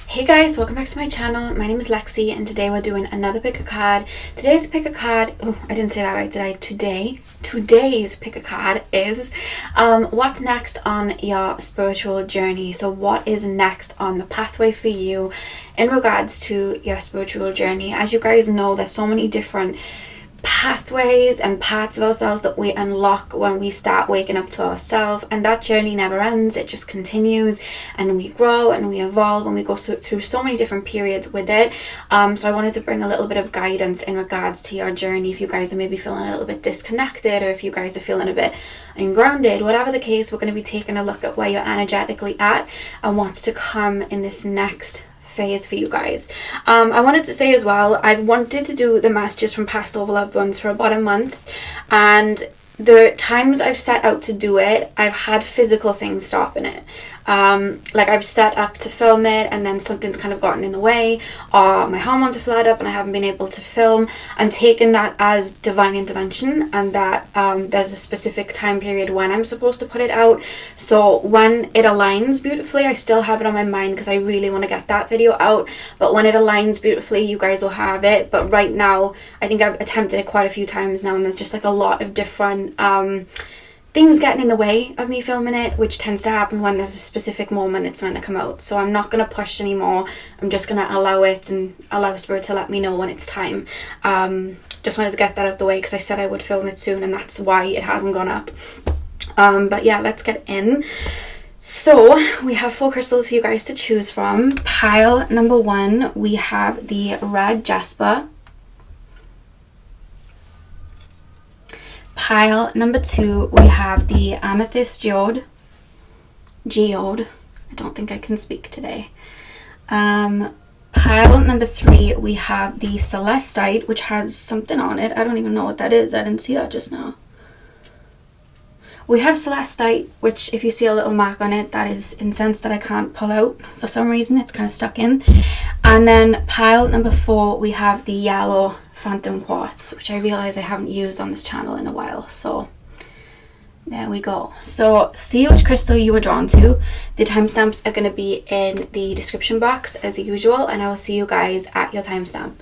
Hey guys, welcome back to my channel. My name is Lexi and today we're doing another pick a card. Today's pick a card, oh, I didn't say that right, did I? Today's pick a card is what's next on your spiritual journey. So what is next on the pathway for you in regards to your spiritual journey? As you guys know, there's so many different pathways and parts of ourselves that we unlock when we start waking up to ourselves, and that journey never ends. It just continues and we grow and we evolve and we go through so many different periods with it. So I wanted to bring a little bit of guidance in regards to your journey. If you guys are maybe feeling a little bit disconnected, or if you guys are feeling a bit ungrounded, whatever the case, we're going to be taking a look at where you're energetically at and what's to come in this next phase for you guys. I wanted to say as well, I've wanted to do the messages from past over loved ones for about a month, and the times I've set out to do it, I've had physical things stopping it. Like I've set up to film it and then something's kind of gotten in the way, or my hormones have flared up and I haven't been able to film. I'm taking that as divine intervention, and that there's a specific time period when I'm supposed to put it out. So when it aligns beautifully, I still have it on my mind because I really want to get that video out, but when it aligns beautifully, you guys will have it. But right now, I think I've attempted it quite a few times now, and there's just like a lot of different things getting in the way of me filming it, which tends to happen when there's a specific moment it's meant to come out. So I'm not going to push anymore. I'm just going to allow it and allow Spirit to let me know when it's time. Just wanted to get that out the way because I said I would film it soon, and that's why it hasn't gone up. But yeah, let's get in. So we have 4 crystals for you guys to choose from. Pile number 1, we have the red jasper. Pile number 2, we have the amethyst geode. I don't think I can speak today. Pile number 3, we have the celestite, which has something on it. I don't even know what that is. I didn't see that just now. We have celestite, which if you see a little mark on it, that is incense that I can't pull out for some reason. It's kind of stuck in. And then pile number 4, we have the yellow phantom quartz, which I realize I haven't used on this channel in a while. So there we go. So see which crystal you were drawn to. The timestamps are going to be in the description box as usual, and I will see you guys at your timestamp.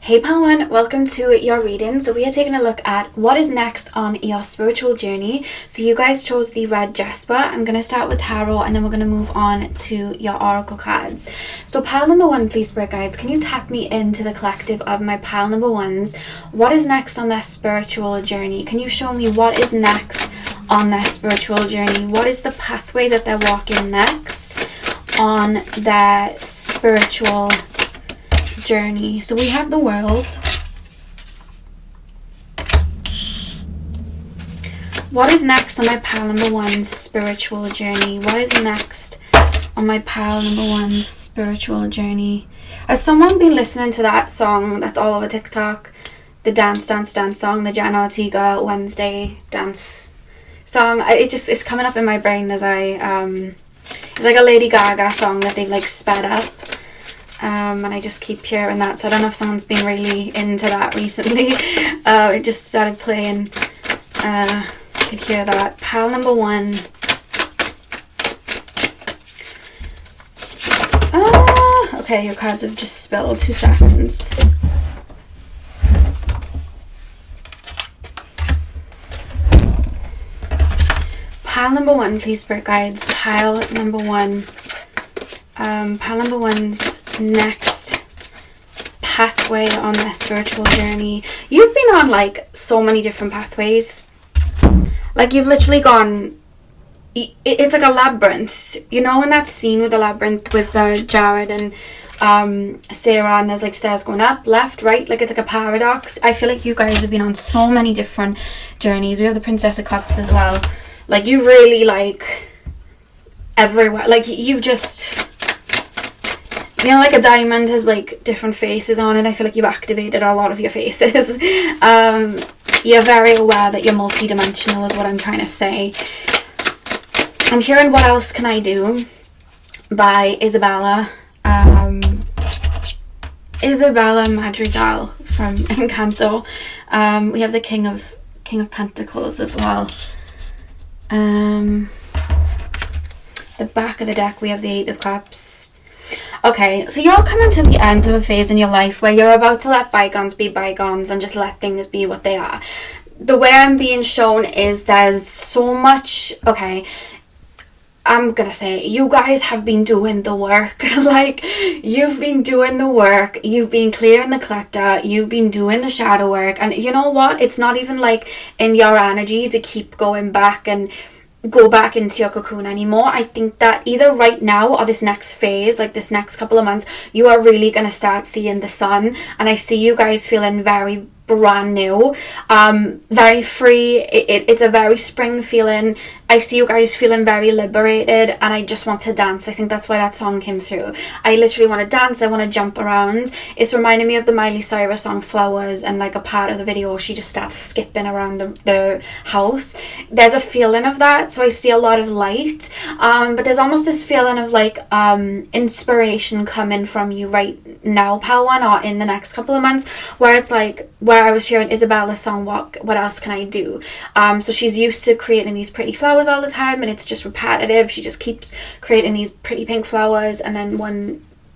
Hey Pile 1, welcome to your reading. So we are taking a look at what is next on your spiritual journey. So you guys chose the red jasper. I'm going to start with tarot, and then we're going to move on to your oracle cards. So pile number 1, please, Spirit Guides, can you tap me into the collective of my pile number 1s? What is next on their spiritual journey? Can you show me what is next on their spiritual journey? What is the pathway that they're walking next on their spiritual journey? So we have the World. What is next on my pile number 1's spiritual journey? What is next on my pile number 1's spiritual journey? Has someone been listening to that song that's all over TikTok? The Dance Dance Dance song, the Jenna Ortega Wednesday dance song. It's coming up in my brain as it's like a Lady Gaga song that they've like sped up. And I just keep hearing that, so I don't know if someone's been really into that recently. It just started playing. I could hear that. Pile number 1. Okay, your cards have just spilled. 2 seconds. Pile number 1, please, Spirit Guides. Pile number 1. Pile number 1's next pathway on their spiritual journey. You've been on like so many different pathways. Like you've literally gone, it's like a labyrinth. You know in that scene with the labyrinth with Jared and Sarah, and there's like stairs going up, left, right, like it's like a paradox. I feel like you guys have been on so many different journeys. We have the Princess of Cups as well. Like you really like everywhere. Like you've just, you know, like a diamond has like different faces on it. I feel like you've activated a lot of your faces. You're very aware that you're multi-dimensional is what I'm trying to say. I'm hearing What Else Can I Do by Isabella. Isabella Madrigal from Encanto. We have the King of Pentacles as well. The back of the deck we have the Eight of Cups. Okay, so you're coming to the end of a phase in your life where you're about to let bygones be bygones and just let things be what they are. The way I'm being shown is there's so much, okay, I'm gonna say, you guys have been doing the work. Like, you've been doing the work, you've been clearing the clutter, you've been doing the shadow work, and you know what? It's not even like in your energy to keep going back and go back into your cocoon anymore. I think that either right now or this next phase, like this next couple of months, you are really gonna start seeing the sun, and I see you guys feeling very brand new, very free. It's a very spring feeling. I see you guys feeling very liberated, and I just want to dance. I think that's why that song came through. I literally want to dance. I want to jump around. It's reminding me of the Miley Cyrus song Flowers, and like a part of the video she just starts skipping around the house. There's a feeling of that, so I see a lot of light, but there's almost this feeling of like inspiration coming from you right now, Palawan, or in the next couple of months, where it's like where I was hearing Isabella's song, what else can I do? So she's used to creating these pretty flowers all the time, and it's just repetitive. She just keeps creating these pretty pink flowers, and then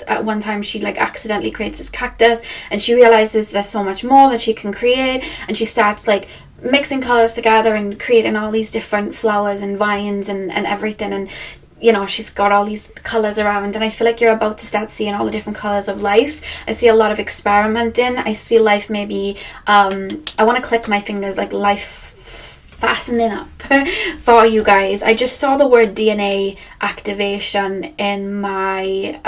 at one time she like accidentally creates this cactus, and she realizes there's so much more that she can create, and she starts like mixing colors together and creating all these different flowers and vines and everything, and you know, she's got all these colors around, and I feel like you're about to start seeing all the different colors of life. I see a lot of experimenting. I see life maybe, I want to click my fingers, like life fastening up for you guys. I just saw the word DNA activation in my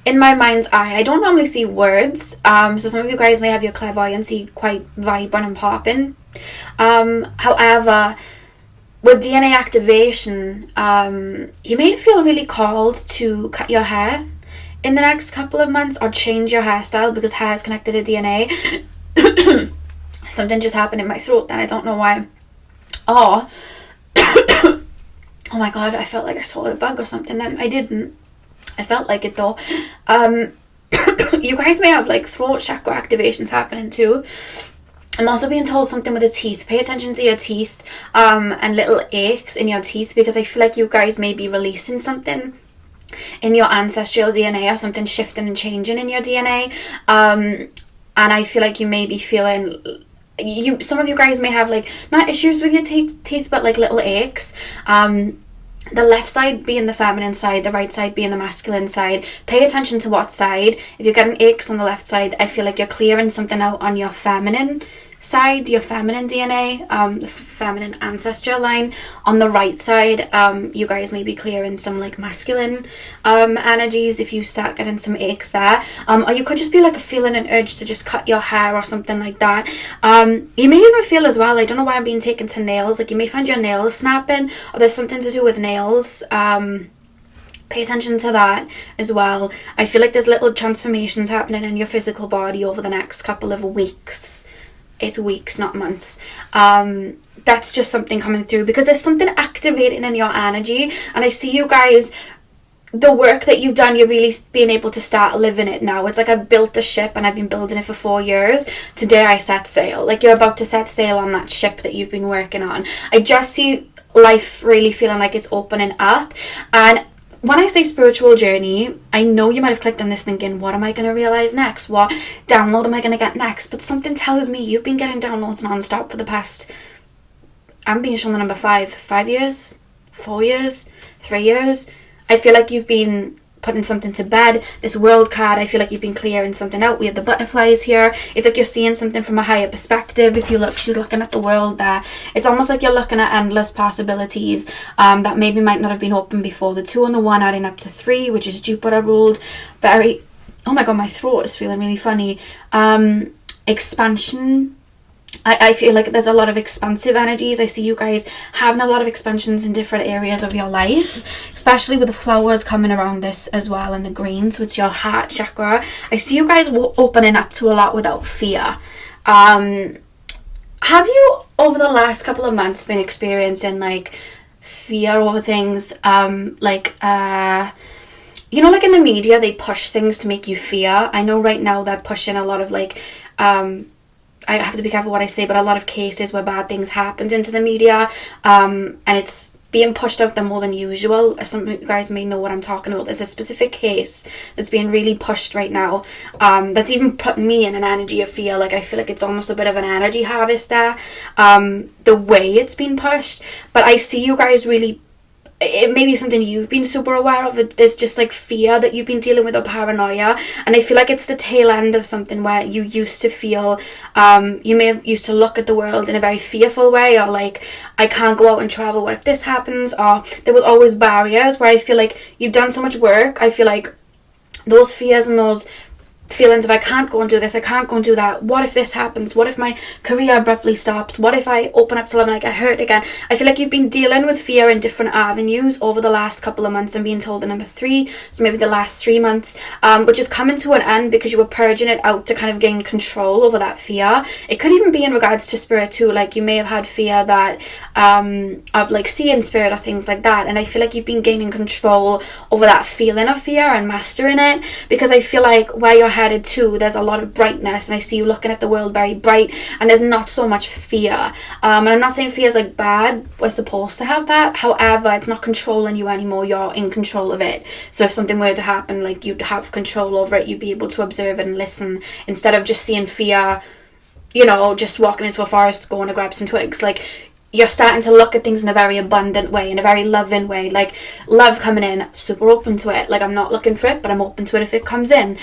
mind's eye. I don't normally see words, so some of you guys may have your clairvoyancy quite vibrant and popping. However, with DNA activation, you may feel really called to cut your hair in the next couple of months, or change your hairstyle, because hair is connected to DNA. Something just happened in my throat then, I don't know why. Or, oh my god, I felt like I saw a bug or something then. I didn't. I felt like it though. You guys may have like throat chakra activations happening too. I'm also being told something with the teeth. Pay attention to your teeth and little aches in your teeth, because I feel like you guys may be releasing something in your ancestral DNA, or something shifting and changing in your DNA. And I feel like you may be feeling, some of you guys may have like not issues with your teeth, but like little aches. The left side being the feminine side, the right side being the masculine side. Pay attention to what side. If you're getting aches on the left side, I feel like you're clearing something out on your feminine side, your feminine DNA, the feminine ancestral line. On the right side, you guys may be clearing some like masculine energies if you start getting some aches there. Or you could just be like feeling an urge to just cut your hair or something like that. You may even feel as well, I don't know why I'm being taken to nails, like you may find your nails snapping, or there's something to do with nails. Pay attention to that as well. I feel like there's little transformations happening in your physical body over the next couple of weeks. It's weeks, not months. That's just something coming through, because there's something activating in your energy, and I see you guys, the work that you've done, you're really being able to start living it now. It's like I built a ship and I've been building it for 4 years. Today I set sail. Like you're about to set sail on that ship that you've been working on. I just see life really feeling like it's opening up. And when I say spiritual journey, I know you might have clicked on this thinking, what am I going to realize next? What download am I going to get next? But something tells me you've been getting downloads non-stop for the past, I'm being shown the number 5 years, 4 years, 3 years. I feel like you've been putting something to bed. This world card, I feel like you've been clearing something out. We have the butterflies here. It's like you're seeing something from a higher perspective. If you look, she's looking at the world there. It's almost like you're looking at endless possibilities that maybe might not have been open before. The 2 and the 1 adding up to 3, which is Jupiter ruled. Very, oh my god, my throat is feeling really funny. Expansion. I feel like there's a lot of expansive energies. I see you guys having a lot of expansions in different areas of your life, especially with the flowers coming around this as well, and the green, so it's your heart chakra. I see you guys opening up to a lot without fear. Have you, over the last couple of months, been experiencing like fear over things? You know, like in the media, they push things to make you fear. I know right now they're pushing a lot of like, I have to be careful what I say, but a lot of cases where bad things happened into the media, and it's being pushed out there more than usual. Some of you guys may know what I'm talking about. There's a specific case that's being really pushed right now, that's even putting me in an energy of fear. Like, I feel like it's almost a bit of an energy harvester, the way it's been pushed. But I see you guys really, it may be something you've been super aware of. There's just like fear that you've been dealing with, or paranoia, and I feel like it's the tail end of something where you used to feel, you may have used to look at the world in a very fearful way, or like, I can't go out and travel, what if this happens? Or there was always barriers where I feel like you've done so much work. I feel like those fears and those feelings of I can't go and do this, I can't go and do that, what if this happens, what if my career abruptly stops, what if I open up to love and I get hurt again. I feel like you've been dealing with fear in different avenues over the last couple of months, and being told in number 3, so maybe the last 3 months, which is coming to an end because you were purging it out to kind of gain control over that fear. It could even be in regards to spirit too. Like, you may have had fear that of like seeing spirit or things like that, and I feel like you've been gaining control over that feeling of fear and mastering it, because I feel like where you're headed to, there's a lot of brightness, and I see you looking at the world very bright, and there's not so much fear, and I'm not saying fear is like bad. We're supposed to have that, however it's not controlling you anymore. You're in control of it. So if something were to happen, like, you'd have control over it. You'd be able to observe it and listen, instead of just seeing fear, you know, just walking into a forest going to grab some twigs. Like, you're starting to look at things in a very abundant way, in a very loving way, like love coming in, super open to it. Like, I'm not looking for it, but I'm open to it if it comes in.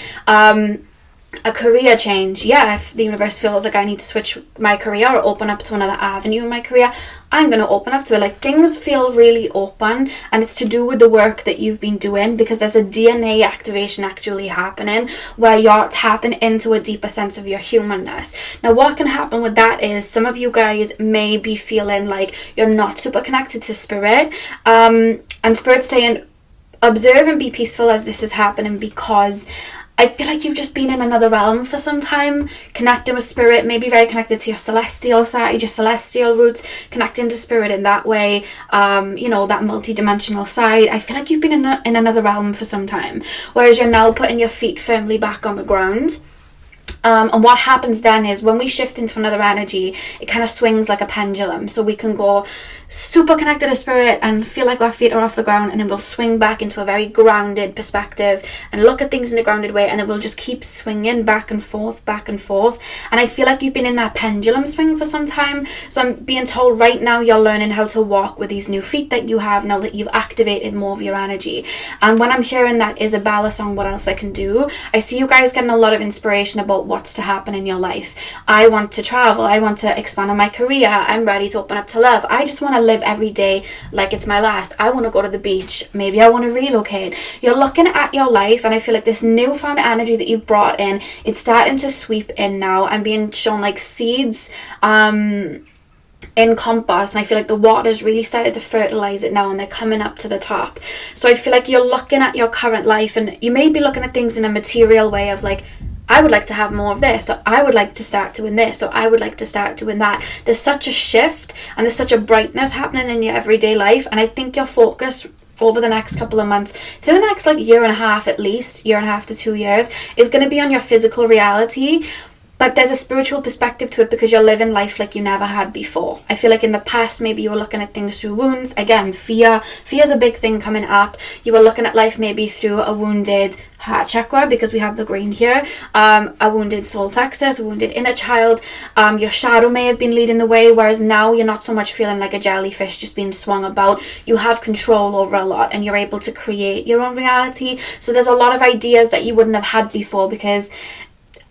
A career change, yeah, if the universe feels like I need to switch my career or open up to another avenue in my career, I'm going to open up to it. Like, things feel really open, and it's to do with the work that you've been doing, because there's a DNA activation actually happening where you're tapping into a deeper sense of your humanness. Now, what can happen with that is some of you guys may be feeling like you're not super connected to spirit, and spirit's saying, observe and be peaceful as this is happening, because I feel like you've just been in another realm for some time, connecting with spirit, maybe very connected to your celestial side, your celestial roots, connecting to spirit in that way, you know, that multi-dimensional side. I feel like you've been in another realm for some time, whereas you're now putting your feet firmly back on the ground. And what happens then is when we shift into another energy, it kind of swings like a pendulum. So we can go super connected to spirit and feel like our feet are off the ground, and then we'll swing back into a very grounded perspective and look at things in a grounded way, and then we'll just keep swinging back and forth, back and forth. And I feel like you've been in that pendulum swing for some time. So I'm being told right now you're learning how to walk with these new feet that you have now that you've activated more of your energy. And when I'm hearing that Isabella song, What Else I Can Do, I see you guys getting a lot of inspiration about what's to happen in your life. I want to travel, I want to expand on my career, I'm ready to open up to love, I just want to live every day like it's my last, I want to go to the beach, maybe I want to relocate. You're looking at your life, and I feel like this newfound energy that you've brought in, it's starting to sweep in now and being shown like seeds in compost, and I feel like the water's really started to fertilize it now, and they're coming up to the top. So I feel like you're looking at your current life, and you may be looking at things in a material way of like, I would like to have more of this, or I would like to start doing this, or I would like to start doing that. There's such a shift, and there's such a brightness happening in your everyday life, and I think your focus over the next couple of months, so the next like year and a half at least, year and a half to 2 years, is going to be on your physical reality. But there's a spiritual perspective to it, because you're living life like you never had before. I feel like in the past, maybe you were looking at things through wounds. Again, fear. Fear is a big thing coming up. You were looking at life maybe through a wounded heart chakra, because we have the green here. A wounded soul plexus, a wounded inner child. Your shadow may have been leading the way, whereas now you're not so much feeling like a jellyfish just being swung about. You have control over a lot, and you're able to create your own reality. So there's a lot of ideas that you wouldn't have had before, because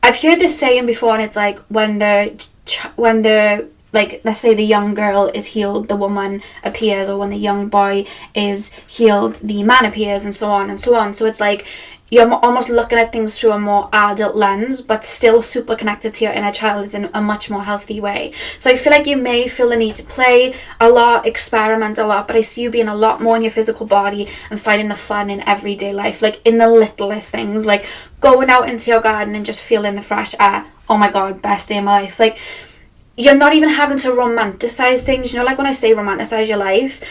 I've heard this saying before, and it's like when the like, let's say the young girl is healed, the woman appears, or when the young boy is healed, the man appears, and so on and so on. So it's like you're almost looking at things through a more adult lens, but still super connected to your inner child in a much more healthy way. So I feel like you may feel the need to play a lot, experiment a lot, but I see you being a lot more in your physical body and finding the fun in everyday life, like in the littlest things, like going out into your garden and just feeling the fresh air. Oh my god, best day of my life. Like, you're not even having to romanticize things, you know, like when I say romanticize your life,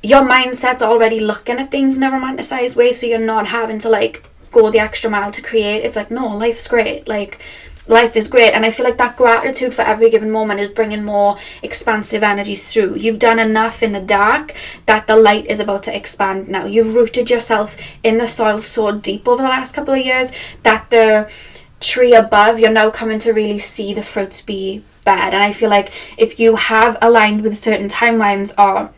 your mindset's already looking at things in a romanticized way, so you're not having to like go the extra mile to create. It's like, no, life's great. Like, life is great. And I feel like that gratitude for every given moment is bringing more expansive energies through. You've done enough in the dark that the light is about to expand now. You've rooted yourself in the soil so deep over the last couple of years that the tree above, you're now coming to really see the fruits be bad. And I feel like if you have aligned with certain timelines, or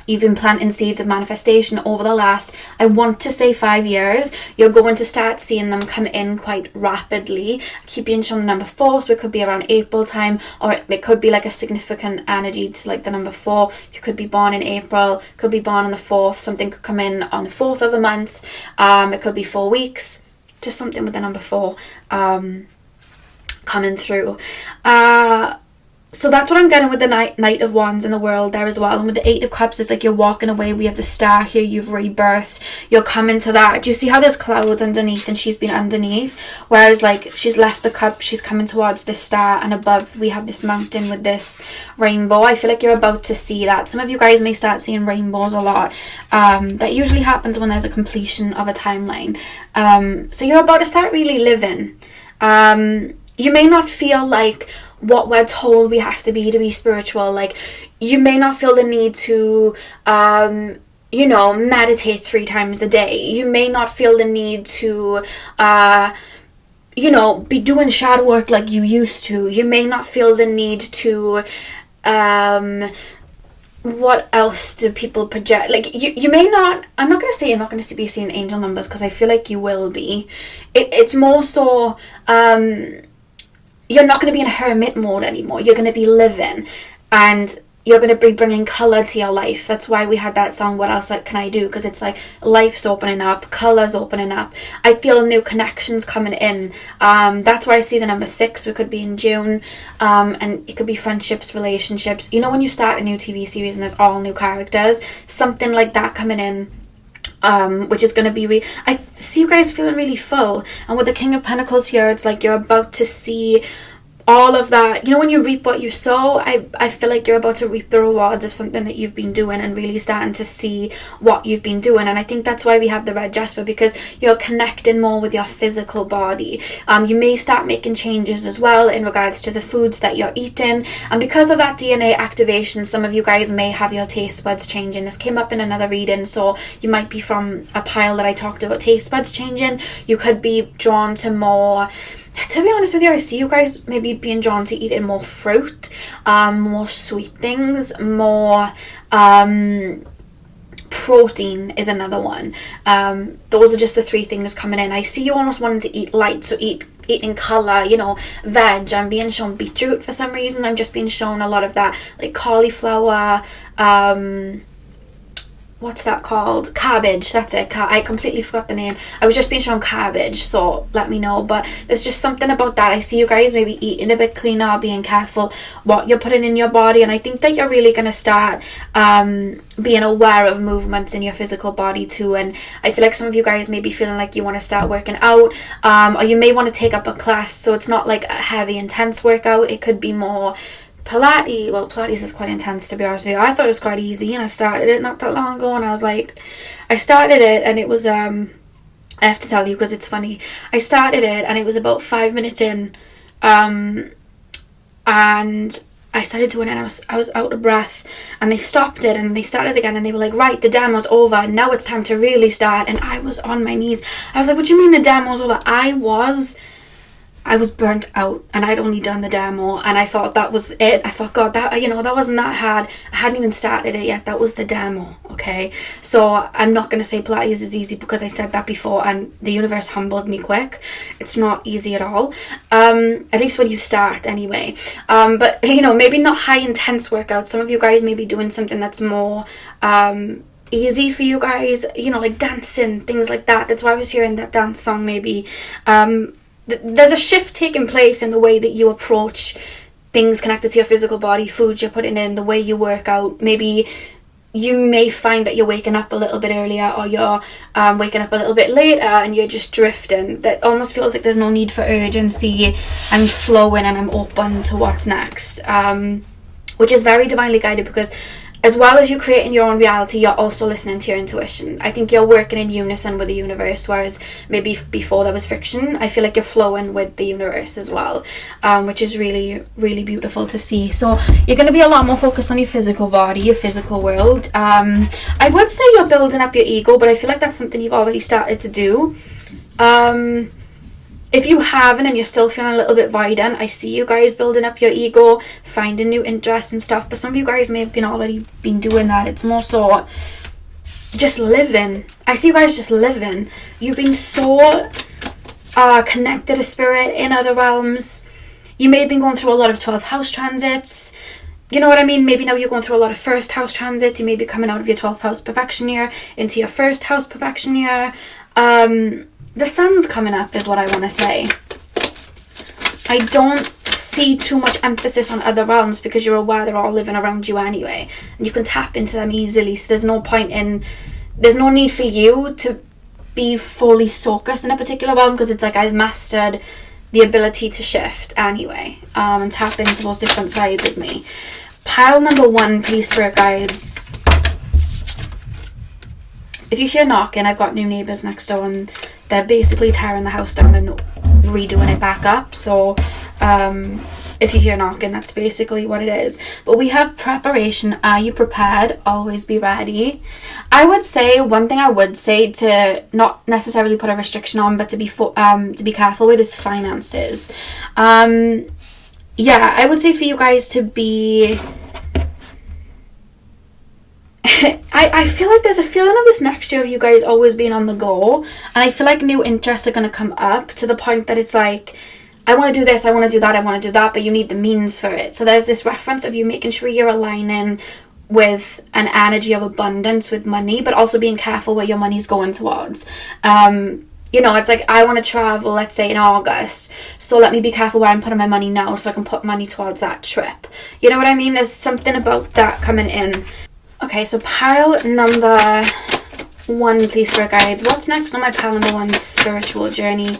you've been planting seeds of manifestation over the last, I want to say 5 years, you're going to start seeing them come in quite rapidly. I keep being shown the number 4, so it could be around April time, or it could be like a significant energy to like the number 4. You could be born in April, could be born on the 4th, something could come in on the 4th of a month, it could be 4 weeks, just something with the number 4 coming through. So that's what I'm getting with the Knight of Wands in the world there as well. And with the 8 of Cups, it's like you're walking away. We have the Star here. You've rebirthed. You're coming to that. Do you see how there's clouds underneath and she's been underneath? Whereas like she's left the cup, she's coming towards this star, and above we have this mountain with this rainbow. I feel like you're about to see that. Some of you guys may start seeing rainbows a lot. That usually happens when there's a completion of a timeline. So you're about to start really living. You may not feel like what we're told we have to be spiritual. Like, you may not feel the need to meditate 3 times a day. You may not feel the need to be doing shadow work like you used to. You may not feel the need to what else do people project? Like, you may not, I'm not going to say you're not going to be seeing angel numbers, because I feel like you will be. It's more so you're not going to be in hermit mode anymore. You're going to be living, and you're going to be bringing colour to your life. That's why we had that song, What Else Can I Do? Because it's like life's opening up, colour's opening up. I feel new connections coming in. That's where I see the number 6. We could be in June, and it could be friendships, relationships. You know, when you start a new TV series and there's all new characters, something like that coming in. Which is going to be I see you guys feeling really full. And with the King of Pentacles here, it's like you're about to see all of that. You know, when you reap what you sow, I feel like you're about to reap the rewards of something that you've been doing, and really starting to see what you've been doing. And I think that's why we have the red jasper, because you're connecting more with your physical body. You may start making changes as well in regards to the foods that you're eating, and because of that DNA activation, some of you guys may have your taste buds changing. This came up in another reading, so you might be from a pile that I talked about taste buds changing. You could be drawn to more, to be honest with you, I see you guys maybe being drawn to eating more fruit, more sweet things, more protein is another one. Those are just the 3 things coming in. I see you almost wanting to eat light, so eating colour, veg. I'm being shown beetroot for some reason. I'm just being shown a lot of that, like cauliflower, what's that called? Cabbage, that's it. I completely forgot the name. I was just being shown cabbage, so let me know. But there's just something about that. I see you guys maybe eating a bit cleaner, being careful what you're putting in your body. And I think that you're really going to start being aware of movements in your physical body too. And I feel like some of you guys may be feeling like you want to start working out, or you may want to take up a class. So it's not like a heavy, intense workout. It could be more Pilates. Well, Pilates is quite intense, to be honest with you. I thought it was quite easy, and I started it not that long ago, and I was like, I started it, and it was I have to tell you because it's funny. I started it, and it was about 5 minutes in, and I started doing it, and I was out of breath, and they stopped it, and they started again, and they were like, right, the demo's over, now it's time to really start. And I was on my knees. I was like, what do you mean the demo's over? I was burnt out, and I'd only done the demo, and I thought that was it. I thought, God, that wasn't that hard. I hadn't even started it yet. That was the demo, okay? So I'm not going to say Pilates is easy, because I said that before, and the universe humbled me quick. It's not easy at all, at least when you start anyway. But, maybe not high intense workouts. Some of you guys may be doing something that's more easy for you guys, like dancing, things like that. That's why I was hearing that dance song maybe. There's a shift taking place in the way that you approach things connected to your physical body, foods you're putting in, the way you work out. Maybe you may find that you're waking up a little bit earlier, or you're waking up a little bit later, and you're just drifting. That almost feels like there's no need for urgency. I'm flowing, and I'm open to what's next, which is very divinely guided, because as well as you creating your own reality, you're also listening to your intuition. I think you're working in unison with the universe, whereas maybe before there was friction, I feel like you're flowing with the universe as well, which is really, really beautiful to see. So you're going to be a lot more focused on your physical body, your physical world. I would say you're building up your ego, but I feel like that's something you've already started to do. If you haven't and you're still feeling a little bit voidant, I see you guys building up your ego, finding new interests and stuff. But some of you guys may have already been doing that. It's more so just living. I see you guys just living. You've been so connected to spirit in other realms. You may have been going through a lot of 12th house transits. You know what I mean? Maybe now you're going through a lot of first house transits. You may be coming out of your 12th house perfection year into your first house perfection year. The sun's coming up is what I want to say. I don't see too much emphasis on other realms because you're aware they're all living around you anyway. And you can tap into them easily. So there's no need for you to be fully focused in a particular realm, because it's like I've mastered the ability to shift anyway, and tap into those different sides of me. Pile number 1, please, spirit guides. If you hear knocking, I've got new neighbours next door and they're basically tearing the house down and redoing it back up. So if you hear knocking, that's basically what it is. But we have preparation. Are you prepared? Always be ready. I would say, one thing I would say to not necessarily put a restriction on, but to be careful with is finances. Yeah, I would say for you guys to be... I feel like there's a feeling of this next year of you guys always being on the go, and I feel like new interests are going to come up to the point that it's like, I want to do this, I want to do that, I want to do that, but you need the means for it. So there's this reference of you making sure you're aligning with an energy of abundance with money, but also being careful where your money's going towards. You know, it's like, I want to travel, let's say in August, so let me be careful where I'm putting my money now so I can put money towards that trip. You know what I mean? There's something about that coming in. Okay, so pile number 1, please, spirit guides. What's next on my pile number 1 spiritual journey?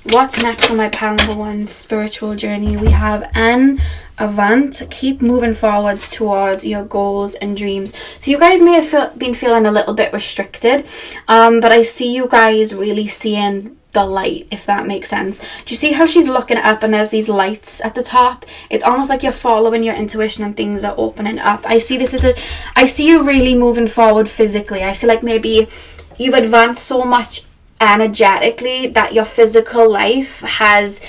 What's next on my pile number 1 spiritual journey? We have an avant. Keep moving forwards towards your goals and dreams. So you guys may have been feeling a little bit restricted, but I see you guys really seeing the light, if that makes sense. Do you see how she's looking up and there's these lights at the top? It's almost like you're following your intuition and things are opening up. I see you really moving forward physically. I feel like maybe you've advanced so much energetically that your physical life has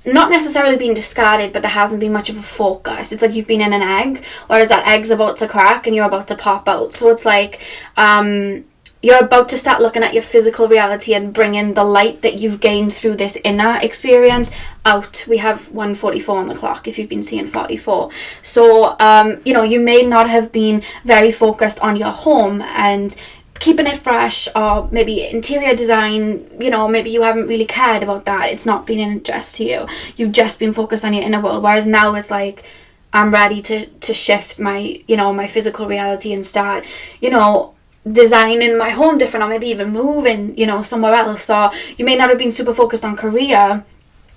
not necessarily been discarded, but there hasn't been much of a focus. It's like you've been in an egg, whereas that egg's about to crack and you're about to pop out. So it's like you're about to start looking at your physical reality and bringing the light that you've gained through this inner experience out. We have 1:44 on the clock if you've been seeing 44. So, you know, you may not have been very focused on your home and keeping it fresh, or maybe interior design, you know, maybe you haven't really cared about that. It's not been an interest to you. You've just been focused on your inner world. Whereas now it's like, I'm ready to shift my, you know, my physical reality and start, you know, designing my home different, or maybe even moving, you know, somewhere else. Or you may not have been super focused on career,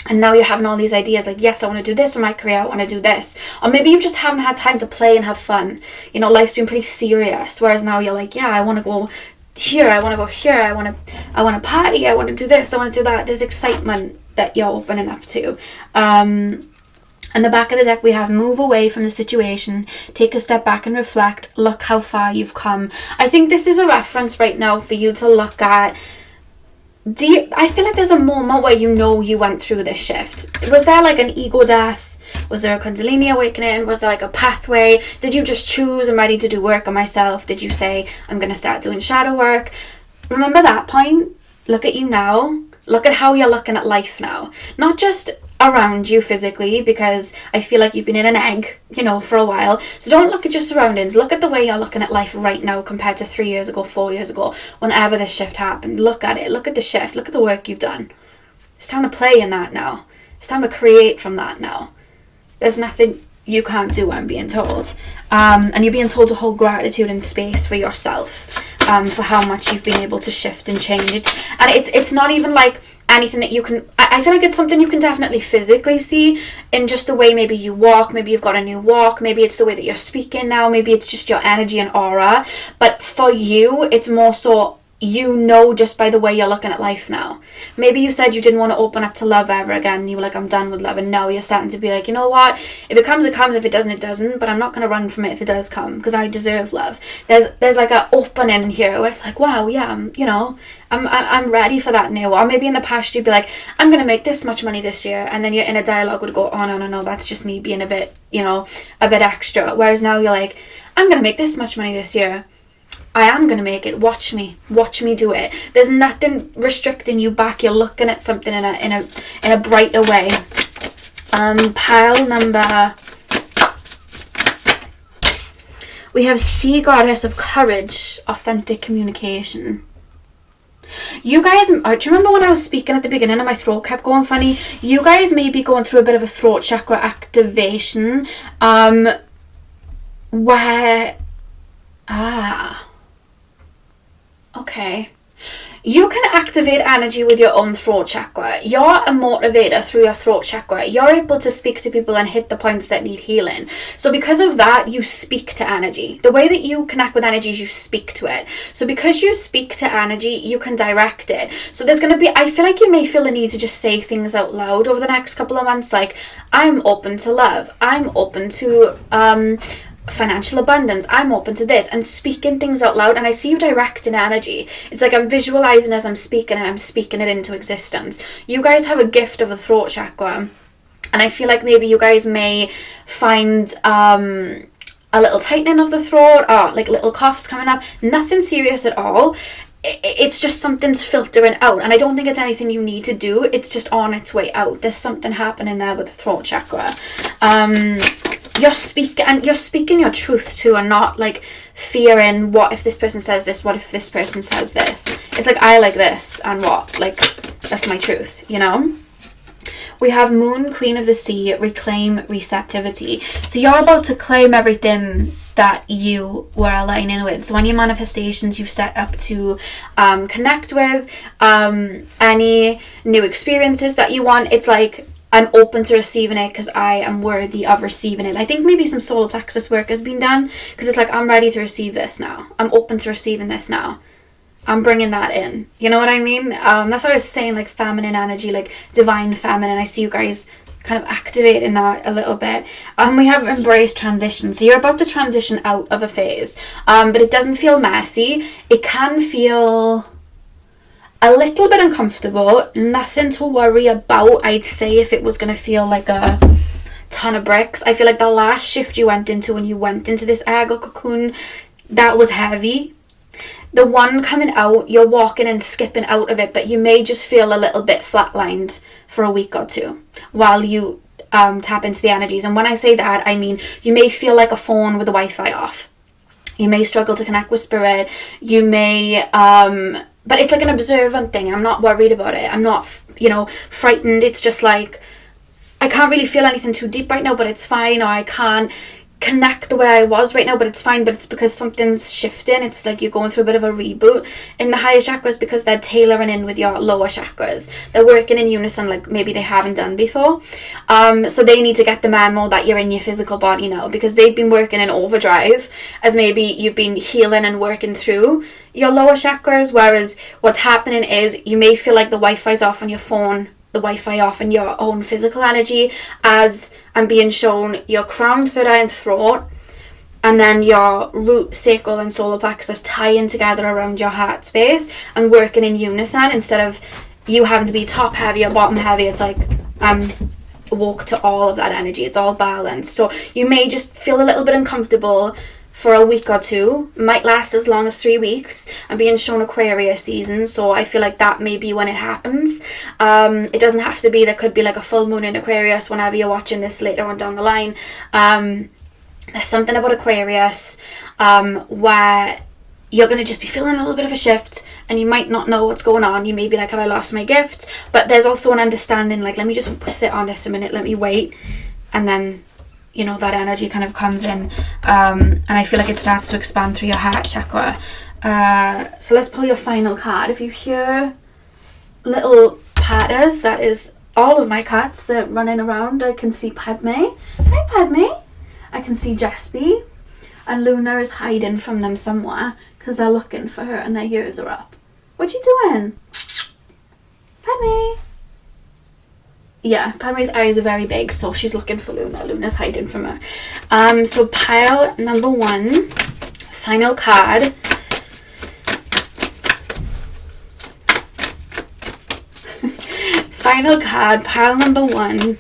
and now you're having all these ideas like, yes, I want to do this with my career, I want to do this. Or maybe you just haven't had time to play and have fun. You know, life's been pretty serious, whereas now you're like, yeah, I want to go here, I want to go here, I want to party, I want to do this, I want to do that. There's excitement that you're opening up to. On the back of the deck, we have move away from the situation, take a step back and reflect, look how far you've come. I think this is a reference right now for you to look at. I feel like there's a moment where you know you went through this shift. Was there like an ego death? Was there a Kundalini awakening? Was there like a pathway? Did you just choose, I'm ready to do work on myself? Did you say, I'm going to start doing shadow work? Remember that point? Look at you now. Look at how you're looking at life now. Not just around you physically, because I feel like you've been in an egg, you know, for a while. So don't look at your surroundings. Look at the way you're looking at life right now compared to 3 years ago, 4 years ago, whenever this shift happened. Look at it. Look at the shift. Look at the work you've done. It's time to play in that now. It's time to create from that now. There's nothing you can't do, I'm being told. And you're being told to hold gratitude and space for yourself, for how much you've been able to shift and change it. And it's not even like anything that you can, I feel like it's something you can definitely physically see in just the way maybe you walk, maybe you've got a new walk, maybe it's the way that you're speaking now, maybe it's just your energy and aura. But for you, it's more so, you know, just by the way you're looking at life now. Maybe you said you didn't want to open up to love ever again. You were like, I'm done with love. And now you're starting to be like, you know what? If it comes, it comes. If it doesn't, it doesn't. But I'm not going to run from it if it does come, because I deserve love. There's like an opening here where it's like, wow, yeah, I'm ready for that now. Or maybe in the past you'd be like, I'm going to make this much money this year. And then your inner dialogue would go, oh, no, that's just me being a bit extra. Whereas now you're like, I'm going to make this much money this year. I am going to make it. Watch me do it. There's nothing restricting you back. You're looking at something in a brighter way. Pile number, we have Sea Goddess of Courage, Authentic Communication. You guys, do you remember when I was speaking at the beginning and my throat kept going funny? You guys may be going through a bit of a throat chakra activation, where, okay. You can activate energy with your own throat chakra. You're a motivator through your throat chakra. You're able to speak to people and hit the points that need healing. So because of that, you speak to energy. The way that you connect with energy is you speak to it. So because you speak to energy, you can direct it. So there's going to be, I feel like you may feel the need to just say things out loud over the next couple of months. Like, I'm open to love. I'm open to, financial abundance. I'm open to this, and speaking things out loud. And I see you directing energy. It's like I'm visualizing as I'm speaking, and I'm speaking it into existence. You guys have a gift of the throat chakra, and I feel like maybe you guys may find a little tightening of the throat, or like little coughs coming up. Nothing serious at all. It's just something's filtering out, and I don't think it's anything you need to do. It's just on its way out. There's something happening there with the throat chakra. You're speaking your truth too, and not like fearing, what if this person says this, what if this person says this. It's like, I like this, and what, like, that's my truth, you know. We have Moon, Queen of the Sea, Reclaim Receptivity. So you're about to claim everything that you were aligning with. So any manifestations you've set up to connect with, any new experiences that you want, it's like, I'm open to receiving it because I am worthy of receiving it. I think maybe some solar plexus work has been done, because it's like, I'm ready to receive this now. I'm open to receiving this now. I'm bringing that in. You know what I mean? That's what I was saying, like feminine energy, like divine feminine. I see you guys kind of activating that a little bit. We have Embrace Transition. So you're about to transition out of a phase, but it doesn't feel messy. It can feel a little bit uncomfortable. Nothing to worry about, I'd say, if it was going to feel like a ton of bricks. I feel like the last shift you went into, when you went into this egg or cocoon, that was heavy. The one coming out, you're walking and skipping out of it, but you may just feel a little bit flatlined for a week or two while you tap into the energies. And when I say that, I mean you may feel like a phone with the Wi-Fi off. You may struggle to connect with spirit. You may but it's like an observant thing. I'm not worried about it. I'm not, frightened. It's just like, I can't really feel anything too deep right now, but it's fine. Or I can't connect the way I was right now, but it's fine. But it's because something's shifting. It's like you're going through a bit of a reboot in the higher chakras, because they're tailoring in with your lower chakras. They're working in unison like maybe they haven't done before. So they need to get the memo that you're in your physical body now, because they've been working in overdrive as maybe you've been healing and working through your lower chakras. Whereas what's happening is you may feel like the Wi-Fi's off on your phone, the Wi-Fi off in your own physical energy, as I'm being shown your crown, third eye and throat, and then your root, sacral and solar plexus tying together around your heart space and working in unison, instead of you having to be top heavy or bottom heavy. It's like walk to all of that energy. It's all balanced. So you may just feel a little bit uncomfortable for a week or two. Might last as long as 3 weeks. I'm being shown Aquarius season, so I feel like that may be when it happens. It doesn't have to be. There could be like a full moon in Aquarius whenever you're watching this later on down the line. There's something about Aquarius where you're going to just be feeling a little bit of a shift, and you might not know what's going on. You may be like, have I lost my gift? But there's also an understanding, like, let me just sit on this a minute, let me wait, and then that energy kind of comes in, and I feel like it starts to expand through your heart chakra. So let's pull your final card. If you hear little catters. That is all of my cats. They're running around. I can see Padme. Hi, Padme. I can see Jaspy. And Luna is hiding from them somewhere because they're looking for her and their ears are up. What you doing? Padme. Yeah, Padme's eyes are very big, so she's looking for Luna. Luna's hiding from her. So pile number 1, final card. Final card, pile number 1.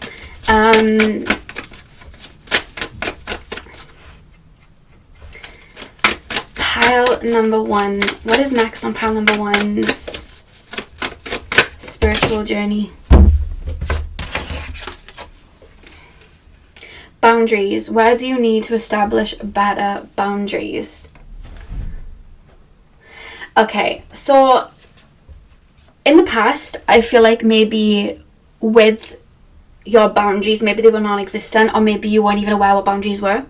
Pile number 1. What is next on pile number 1's spiritual journey? Boundaries. Where do you need to establish better boundaries? Okay, so in the past, I feel like maybe with your boundaries, maybe they were non-existent, or maybe you weren't even aware what boundaries were.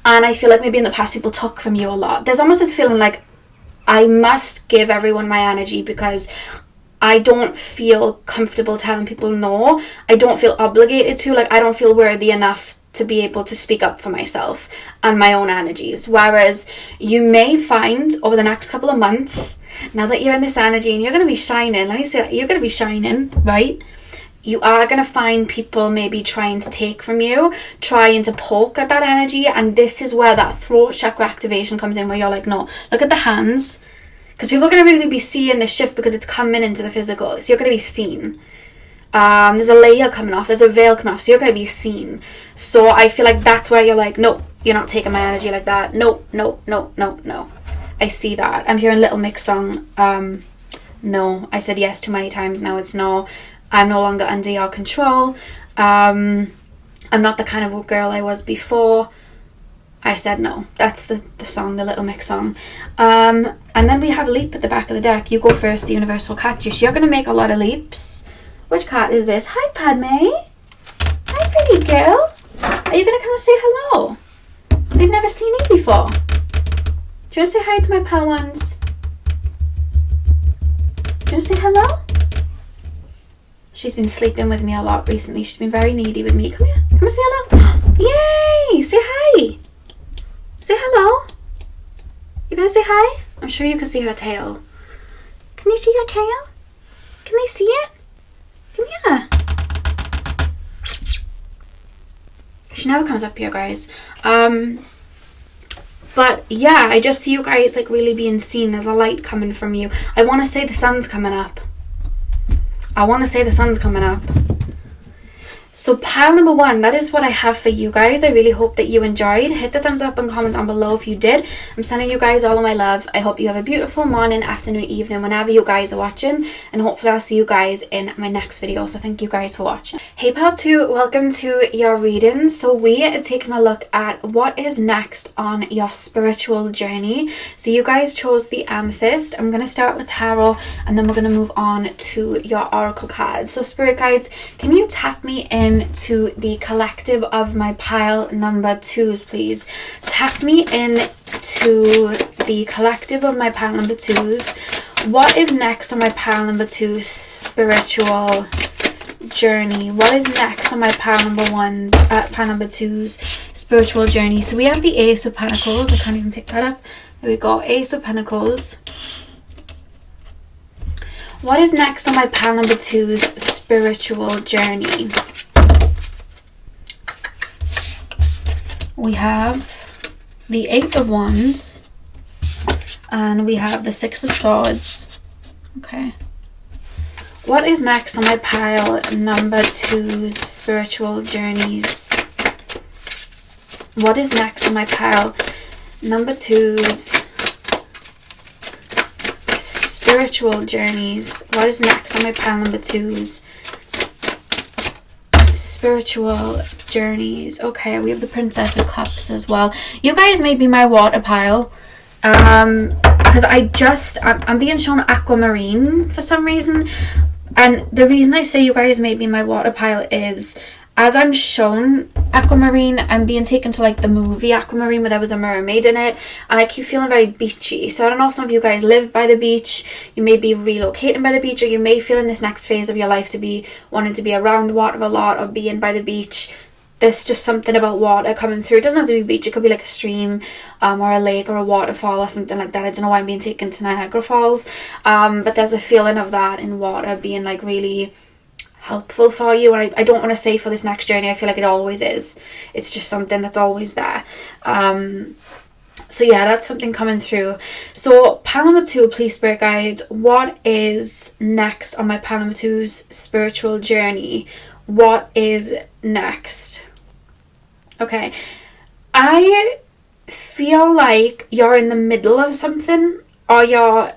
And I feel like maybe in the past people took from you a lot. There's almost this feeling like I must give everyone my energy because I don't feel comfortable telling people no. I don't feel obligated to. Like, I don't feel worthy enough to be able to speak up for myself and my own energies. Whereas you may find over the next couple of months, now that you're in this energy and you're going to be shining, let me say that, you're going to be shining, right? You are going to find people maybe trying to take from you, trying to poke at that energy. And this is where that throat chakra activation comes in, where you're like, no, look at the hands. Because people are going to really be seeing this shift because it's coming into the physical. So you're going to be seen. There's a layer coming off, there's a veil coming off, so you're going to be seen. So I feel like that's where you're like, no, you're not taking my energy like that. No, no, no, no, no. I see that. I'm hearing Little Mix song. No, I said yes too many times, now it's no. I'm no longer under your control. I'm not the kind of girl I was before. I said no. That's the song, the Little Mix song. And then we have Leap at the back of the deck. You go first, the universe will catch you. So you're going to make a lot of leaps. Which card is this? Hi, Padme. Hi, pretty girl. Are you going to come and say hello? They've never seen you before. Do you want to say hi to my pal ones? Do you want to say hello? She's been sleeping with me a lot recently. She's been very needy with me. Come here. Come and say hello. Yay! Say hi. Say hello. You going to say hi? I'm sure you can see her tail. Can you see her tail? Can they see it? Come here. She never comes up here, guys. But yeah, I just see you guys like really being seen. There's a light coming from you. I want to say the sun's coming up. So pile number 1, that is what I have for you guys. I really hope that you enjoyed. Hit the thumbs up and comment down below if you did. I'm sending you guys all of my love. I hope you have a beautiful morning, afternoon, evening, whenever you guys are watching. And hopefully I'll see you guys in my next video. So thank you guys for watching. Hey pal 2, welcome to your reading. So we are taking a look at what is next on your spiritual journey. So you guys chose the Amethyst. I'm going to start with Tarot and then we're going to move on to your Oracle cards. So Spirit Guides, can you tap me in to the collective of my pile number 2s, please? Tap me in to the collective of my pile number 2s. What is next on my pile number 2 spiritual journey? What is next on my pile number 2's spiritual journey? So we have the Ace of Pentacles. I can't even pick that up. There we go. Ace of Pentacles. What is next on my pile number 2's spiritual journey? We have the 8 of Wands and we have the 6 of Swords. Okay. What is next on my pile number 2's spiritual journeys? What is next on my pile number 2's spiritual journeys? What is next on my pile number 2's spiritual journeys? Okay, we have the Princess of Cups as well. You guys may be my water pile. Because I'm being shown aquamarine for some reason. And the reason I say you guys may be my water pile is as I'm shown Aquamarine, I'm being taken to like the movie Aquamarine where there was a mermaid in it, and I keep feeling very beachy. So I don't know if some of you guys live by the beach, you may be relocating by the beach, or you may feel in this next phase of your life to be wanting to be around water a lot or being by the beach. There's just something about water coming through. It doesn't have to be a beach, it could be like a stream or a lake or a waterfall or something like that. I don't know why I'm being taken to Niagara Falls, but there's a feeling of that in water being like really helpful for you. And I don't want to say for this next journey, I feel like it always is. It's just something that's always there. So yeah, that's something coming through. So pile number 2, please, spirit guides, what is next on my pile number 2's spiritual journey? What is next? Okay, I feel like you're in the middle of something, or you're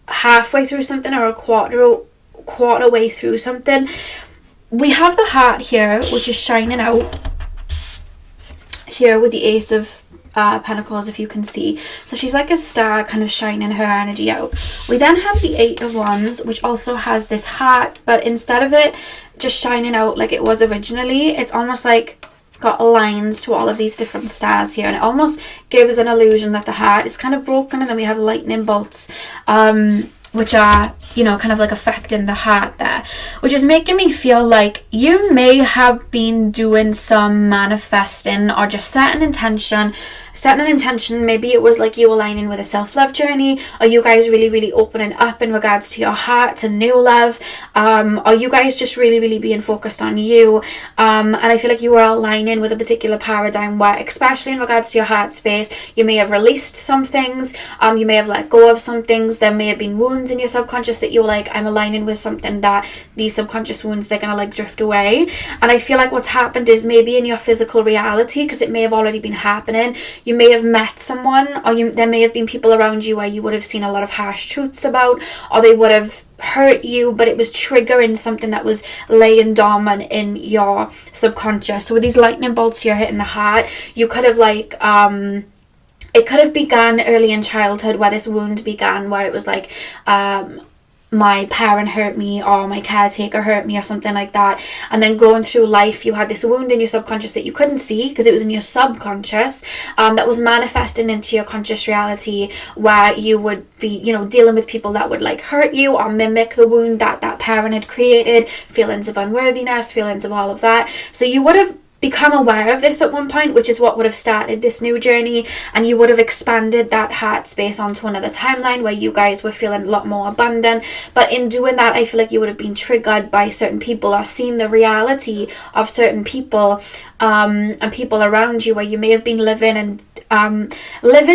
halfway through something, or a quarter way through something. We have the heart here, which is shining out here with the Ace of Pentacles, if you can see. So she's like a star kind of shining her energy out. We then have the 8 of Wands, which also has this heart, but instead of it just shining out like it was originally, it's almost like got lines to all of these different stars here, and it almost gives an illusion that the heart is kind of broken, and then we have lightning bolts, which are, you know, kind of like affecting the heart there, which is making me feel like you may have been doing some manifesting or just setting an intention. Maybe it was like you aligning with a self-love journey, or you guys really opening up in regards to your heart to new love, or you guys just really being focused on you, and I feel like you were aligning with a particular paradigm where, especially in regards to your heart space, you may have released some things, you may have let go of some things. There may have been wounds in your subconscious that you were like, I'm aligning with something that these subconscious wounds, they're gonna like drift away. And I feel like what's happened is maybe in your physical reality, because it may have already been happening, you may have met someone, or there may have been people around you where you would have seen a lot of harsh truths about, or they would have hurt you, but it was triggering something that was laying dormant in your subconscious. So with these lightning bolts here hitting the heart, you could have like it could have begun early in childhood, where this wound began, where it was like my parent hurt me, or my caretaker hurt me, or something like that. And then going through life, you had this wound in your subconscious that you couldn't see because it was in your subconscious, that was manifesting into your conscious reality, where you would be, you know, dealing with people that would like hurt you or mimic the wound that that parent had created, feelings of unworthiness, feelings of all of that. So you would have become aware of this at one point, which is what would have started this new journey, and you would have expanded that heart space onto another timeline where you guys were feeling a lot more abundant. But in doing that, I feel like you would have been triggered by certain people, or seen the reality of certain people, and people around you, where you may have been living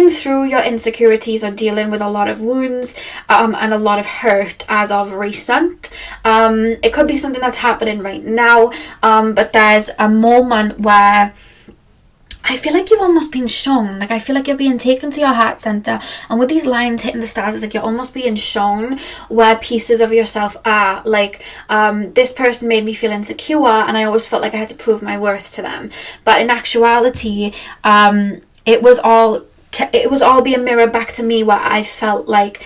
through your insecurities, or dealing with a lot of wounds, and a lot of hurt as of recent. It could be something that's happening right now, but there's a moment where I feel like you've almost been shown, like I feel like you're being taken to your heart center, and with these lines hitting the stars, it's like you're almost being shown where pieces of yourself are. Like, this person made me feel insecure, and I always felt like I had to prove my worth to them. But in actuality, it was all being mirrored back to me, where I felt like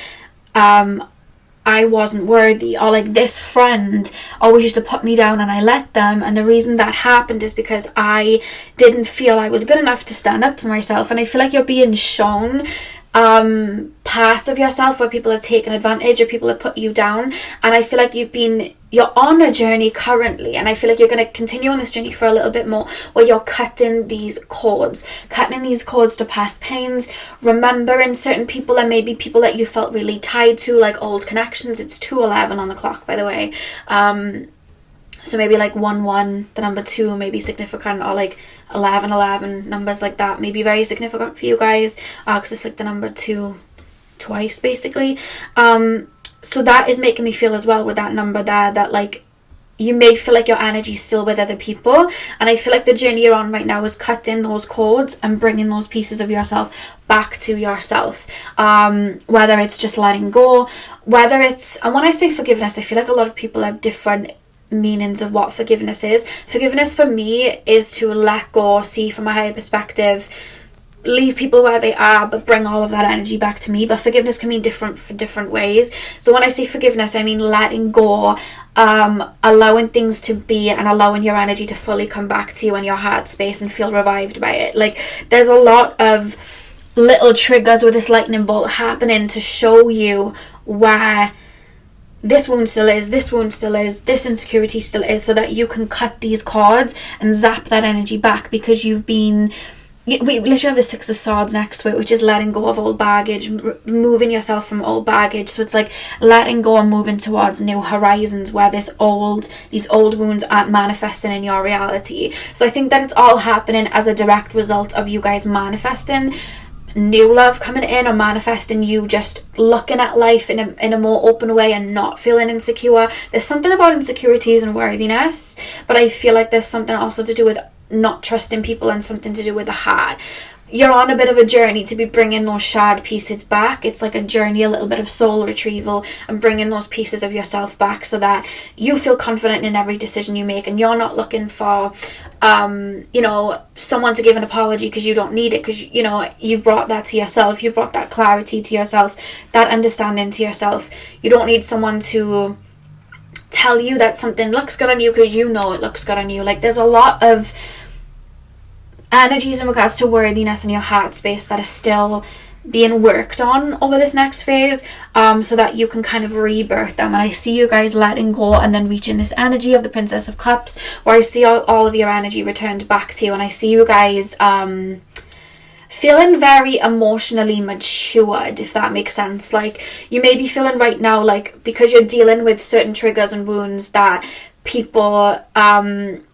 I wasn't worthy, or like this friend always used to put me down and I let them, and the reason that happened is because I didn't feel I was good enough to stand up for myself. And I feel like you're being shown parts of yourself where people have taken advantage, or people have put you down, and I feel like you're on a journey currently, and I feel like you're going to continue on this journey for a little bit more, where you're cutting these cords to past pains, remembering certain people, and maybe people that you felt really tied to, like old connections. It's 2:11 on the clock, by the way. So maybe like 1-1, the number 2 may be significant, or like 11-11, numbers like that may be very significant for you guys, because it's like the number 2 twice, basically. So that is making me feel as well with that number there, that like you may feel like your energy is still with other people, and I feel like the journey you're on right now is cutting those cords and bringing those pieces of yourself back to yourself, whether it's just letting go, whether it's, and when I say forgiveness, I feel like a lot of people have different meanings of what forgiveness is. Forgiveness for me is to let go, see from a higher perspective, leave people where they are, but bring all of that energy back to me. But forgiveness can mean different for different ways. So when I say forgiveness, I mean letting go, allowing things to be, and allowing your energy to fully come back to you in your heart space and feel revived by it. Like, there's a lot of little triggers with this lightning bolt happening to show you where this wound still is, this wound still is, this insecurity still is, so that you can cut these cords and zap that energy back, because you've been... We literally have the Six of Swords next to it, which is letting go of old baggage, moving yourself from old baggage. So it's like letting go and moving towards new horizons where these old wounds aren't manifesting in your reality. So I think that it's all happening as a direct result of you guys manifesting new love coming in, or manifesting you just looking at life in a more open way and not feeling insecure. There's something about insecurities and worthiness, but I feel like there's something also to do with not trusting people and something to do with the heart. You're on a bit of a journey to be bringing those shard pieces back. It's like a journey, a little bit of soul retrieval, and bringing those pieces of yourself back so that you feel confident in every decision you make, and you're not looking for someone to give an apology, because you don't need it, because you've brought that to yourself. You brought that clarity to yourself, that understanding to yourself. You don't need someone to tell you that something looks good on you, because you know it looks good on you. Like, there's a lot of energies in regards to worthiness in your heart space that are still being worked on over this next phase, so that you can kind of rebirth them. And I see you guys letting go and then reaching this energy of the Princess of Cups, where I see all of your energy returned back to you, and I see you guys feeling very emotionally matured, if that makes sense. Like, you may be feeling right now, like, because you're dealing with certain triggers and wounds that people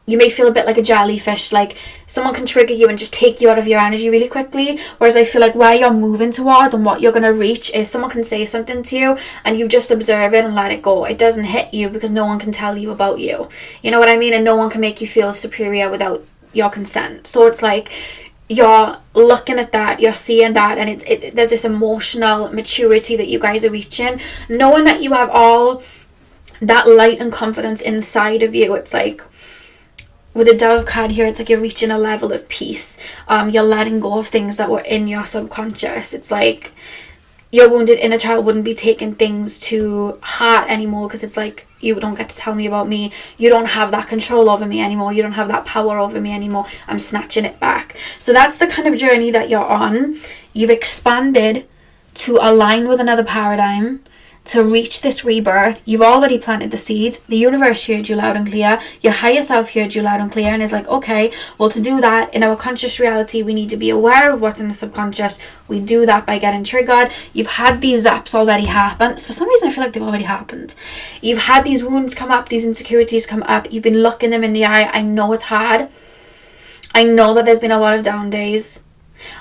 you may feel a bit like a jellyfish, like someone can trigger you and just take you out of your energy really quickly. Whereas I feel like where you're moving towards and what you're going to reach is someone can say something to you and you just observe it and let it go. It doesn't hit you because no one can tell you about you. You know what I mean? And no one can make you feel superior without your consent. So it's like you're looking at that, you're seeing that, and there's this emotional maturity that you guys are reaching, knowing that you have all that light and confidence inside of you. It's like, with the Dove card here, it's like you're reaching a level of peace. You're letting go of things that were in your subconscious. It's like your wounded inner child wouldn't be taking things to heart anymore, because it's like, you don't get to tell me about me. You don't have that control over me anymore. You don't have that power over me anymore. I'm snatching it back. So that's the kind of journey that you're on. You've expanded to align with another paradigm, to reach this rebirth. You've already planted the seeds. The universe heard you loud and clear. Your higher self heard you loud and clear and is like, okay, well, to do that in our conscious reality, we need to be aware of what's in the subconscious. We do that by getting triggered. You've had these zaps already happen. For some reason, I feel like they've already happened. You've had these wounds come up, these insecurities come up. You've been looking them in the eye. I know it's hard. I know that there's been a lot of down days.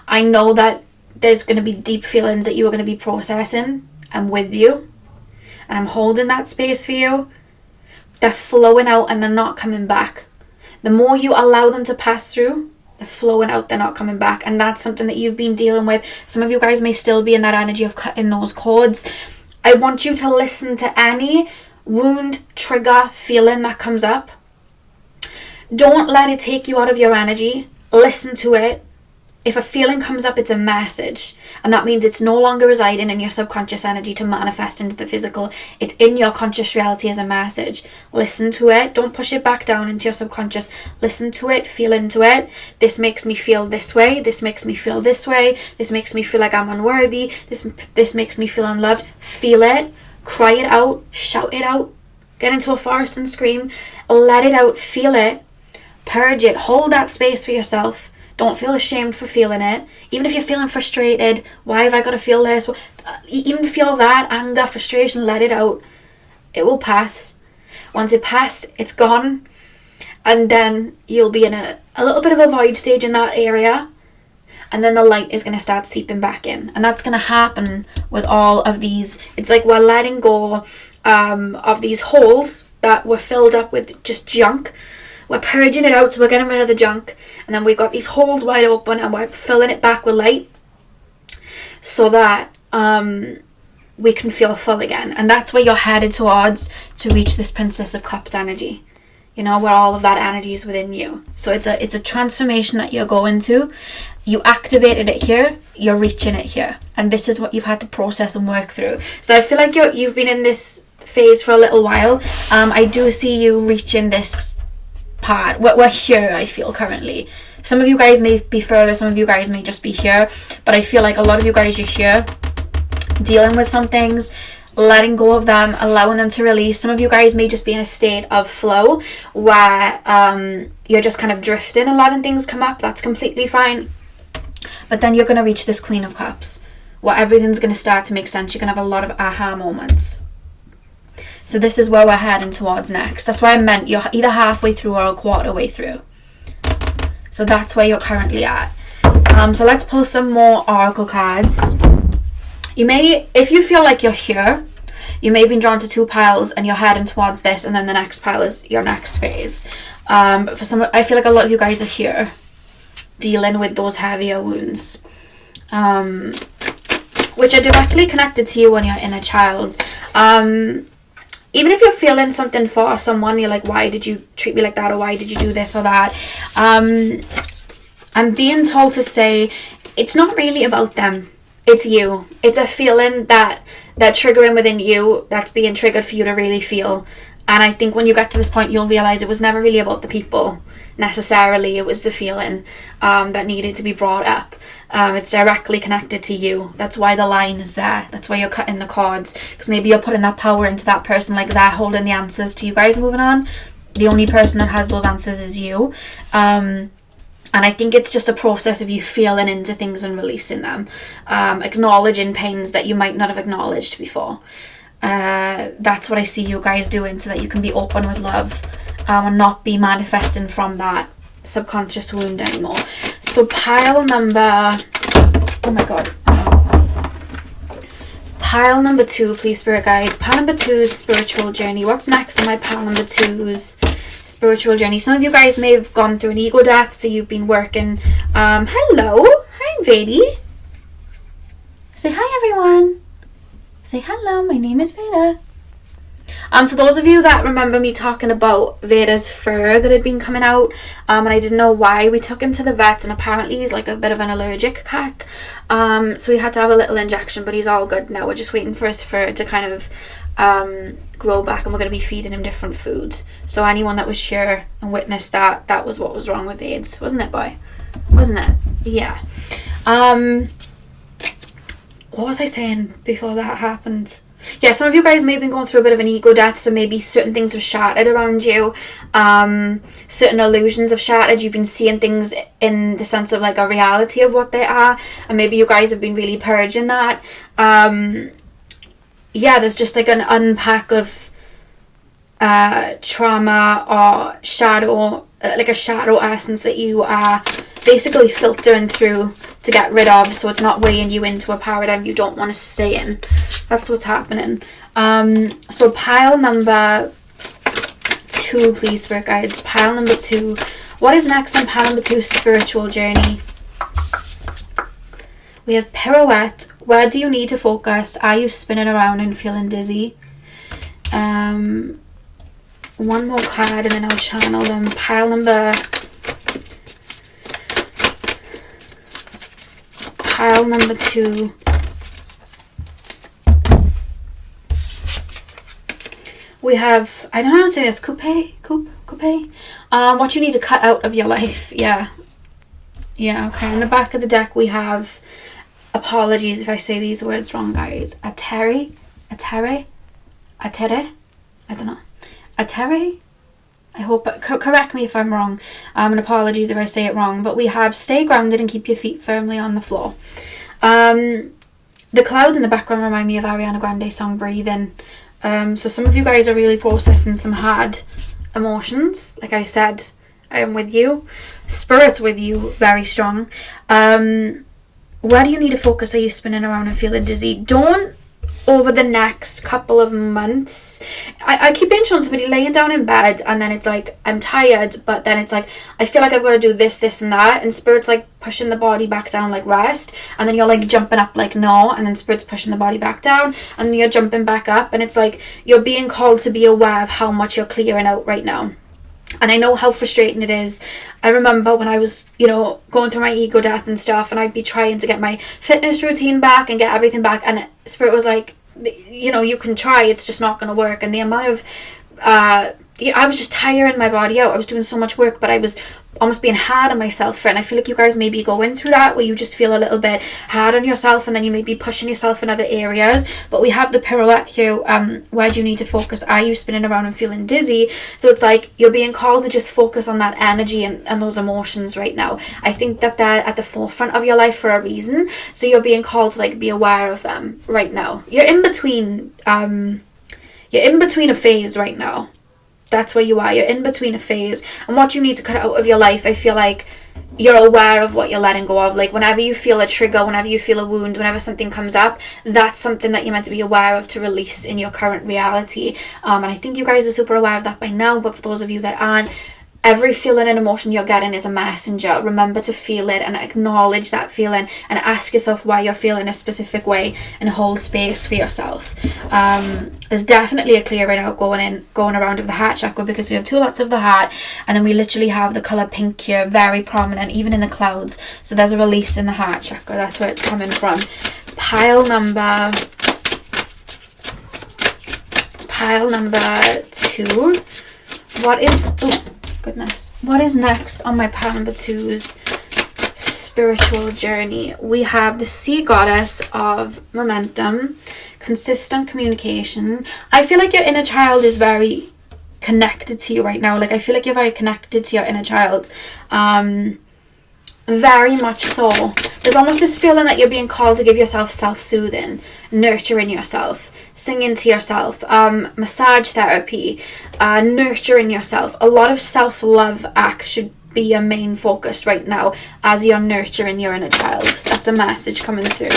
I know that there's going to be deep feelings that you are going to be processing. I'm with you. And I'm holding that space for you. They're flowing out and they're not coming back. The more you allow them to pass through, they're flowing out, they're not coming back. And that's something that you've been dealing with. Some of you guys may still be in that energy of cutting those cords. I want you to listen to any wound, trigger, feeling that comes up. Don't let it take you out of your energy. Listen to it. If a feeling comes up, it's a message. And that means it's no longer residing in your subconscious energy to manifest into the physical. It's in your conscious reality as a message. Listen to it. Don't push it back down into your subconscious. Listen to it. Feel into it. This makes me feel this way. This makes me feel this way. This makes me feel like I'm unworthy. This makes me feel unloved. Feel it. Cry it out. Shout it out. Get into a forest and scream. Let it out. Feel it. Purge it. Hold that space for yourself. Don't feel ashamed for feeling it. Even if you're feeling frustrated, why have I got to feel this? Even feel that anger, frustration, let it out. It will pass. Once it passes, it's gone. And then you'll be in a little bit of a void stage in that area. And then the light is going to start seeping back in. And that's going to happen with all of these. It's like we're letting go of these holes that were filled up with just junk. We're purging it out, so we're getting rid of the junk. And then we've got these holes wide open and we're filling it back with light so that we can feel full again. And that's where you're headed towards to reach this Princess of Cups energy. where all of that energy is within you. So it's a transformation that you're going to. You activated it here, you're reaching it here, and this is what you've had to process and work through. So I feel like you've been in this phase for a little while. I do see you reaching this part. We're here, I feel, currently. Some of you guys may be further, some of you guys may just be here, but I feel like a lot of you guys, you're here dealing with some things, letting go of them, allowing them to release. Some of you guys may just be in a state of flow where you're just kind of drifting and letting things come up. That's completely fine. But then you're going to reach this Queen of Cups where everything's going to start to make sense. You're going to have a lot of aha moments. So this is where we're heading towards next. That's why I meant you're either halfway through or a quarter way through. So that's where you're currently at. So let's pull some more oracle cards. You may, if you feel like you're here, you may have been drawn to two piles and you're heading towards this, and then the next pile is your next phase. But for some, I feel like a lot of you guys are here dealing with those heavier wounds, which are directly connected to you and your inner child. Even if you're feeling something for someone, you're like, why did you treat me like that, or why did you do this or that? I'm being told to say it's not really about them. It's you. It's a feeling that triggering within you, that's being triggered for you to really feel. And I think when you get to this point, you'll realize it was never really about the people necessarily. It was the feeling that needed to be brought up. It's directly connected to you. That's why the line is there. That's why you're cutting the cords, because maybe you're putting that power into that person, like they're holding the answers to you guys moving on. The only person that has those answers is you. And I think it's just a process of you feeling into things and releasing them, acknowledging pains that you might not have acknowledged before. That's what I see you guys doing, so that you can be open with love and not be manifesting from that subconscious wound anymore. So pile number, oh my god, pile number 2, please, spirit guides. Pile number 2's spiritual journey. What's next on my pile number 2's spiritual journey? Some of you guys may have gone through an ego death, so you've been working. Hello, hi Vedi. Say hi everyone. Say hello, my name is Veda. For those of you that remember me talking about Veda's fur that had been coming out, and I didn't know why, we took him to the vet, and apparently he's like a bit of an allergic cat. So we had to have a little injection, but he's all good now. We're just waiting for his fur to kind of grow back, and we're going to be feeding him different foods. So anyone that was sure and witnessed that was what was wrong with AIDS, wasn't it, boy? Wasn't it? Yeah. What was I saying before that happened? Yeah, some of you guys may have been going through a bit of an ego death, so maybe certain things have shattered around you. Certain illusions have shattered. You've been seeing things in the sense of like a reality of what they are, and maybe you guys have been really purging that. Yeah, there's just like an unpack of trauma or shadow, like a shadow essence that you are basically filtering through to get rid of, so it's not weighing you into a paradigm you don't want to stay in. That's what's happening. So pile number 2, please, spirit guides. Pile number 2. What is next on pile number 2's spiritual journey? We have pirouette. Where do you need to focus? Are you spinning around and feeling dizzy? One more card and then I'll channel them. Pile number 2. We have, I don't know how to say this, coupe. What you need to cut out of your life. Yeah, okay. In the back of the deck we have, apologies if I say these words wrong, guys. Atere, I don't know. Atere? I hope, correct me if I'm wrong, and apologies if I say it wrong, but we have stay grounded and keep your feet firmly on the floor. The clouds in the background remind me of Ariana Grande's song Breathing. So some of you guys are really processing some hard emotions. Like I said, I am with you. Spirit's with you, very strong. Where do you need to focus? Are you spinning around and feeling dizzy? Don't, over the next couple of months, I keep being shown somebody laying down in bed, and then it's like, I'm tired, but then it's like, I feel like I've got to do this and that, and Spirit's like pushing the body back down like rest, and then you're like jumping up like no, and then Spirit's pushing the body back down, and then you're jumping back up, and it's like you're being called to be aware of how much you're clearing out right now. And I know how frustrating it is. I remember when I was, going through my ego death and stuff, and I'd be trying to get my fitness routine back and get everything back, and Spirit was like, you can try, it's just not going to work. And the amount of I was just tiring my body out. I was doing so much work, but I was almost being hard on myself for it. And I feel like you guys may be going through that, where you just feel a little bit hard on yourself, and then you may be pushing yourself in other areas. But we have the pirouette here. Where do you need to focus? Are you spinning around and feeling dizzy? So it's like you're being called to just focus on that energy and those emotions right now. I think that they're at the forefront of your life for a reason. So you're being called to like be aware of them right now. You're in between a phase right now. That's where you are. You're in between a phase, and what you need to cut out of your life, I feel like you're aware of what you're letting go of. Like whenever you feel a trigger, whenever you feel a wound, whenever something comes up, that's something that you're meant to be aware of to release in your current reality. And I think you guys are super aware of that by now, but for those of you that aren't, every feeling and emotion you're getting is a messenger. Remember to feel it and acknowledge that feeling, and ask yourself why you're feeling a specific way, and hold space for yourself. There's definitely a clearing out going around of the heart chakra, because we have 2 lots of the heart, and then we literally have the colour pink here, very prominent, even in the clouds. So there's a release in the heart chakra. That's where it's coming from. Pile number 2. What is next on my pile number 2's spiritual journey? We have the sea goddess of momentum, consistent communication. I feel like your inner child is very connected to you right now. Like I feel like you're very connected to your inner child. Very much so. There's almost this feeling that you're being called to give yourself self-soothing, nurturing yourself, singing to yourself, massage therapy, nurturing yourself. A lot of self-love acts should be your main focus right now as you're nurturing your inner child. That's a message coming through.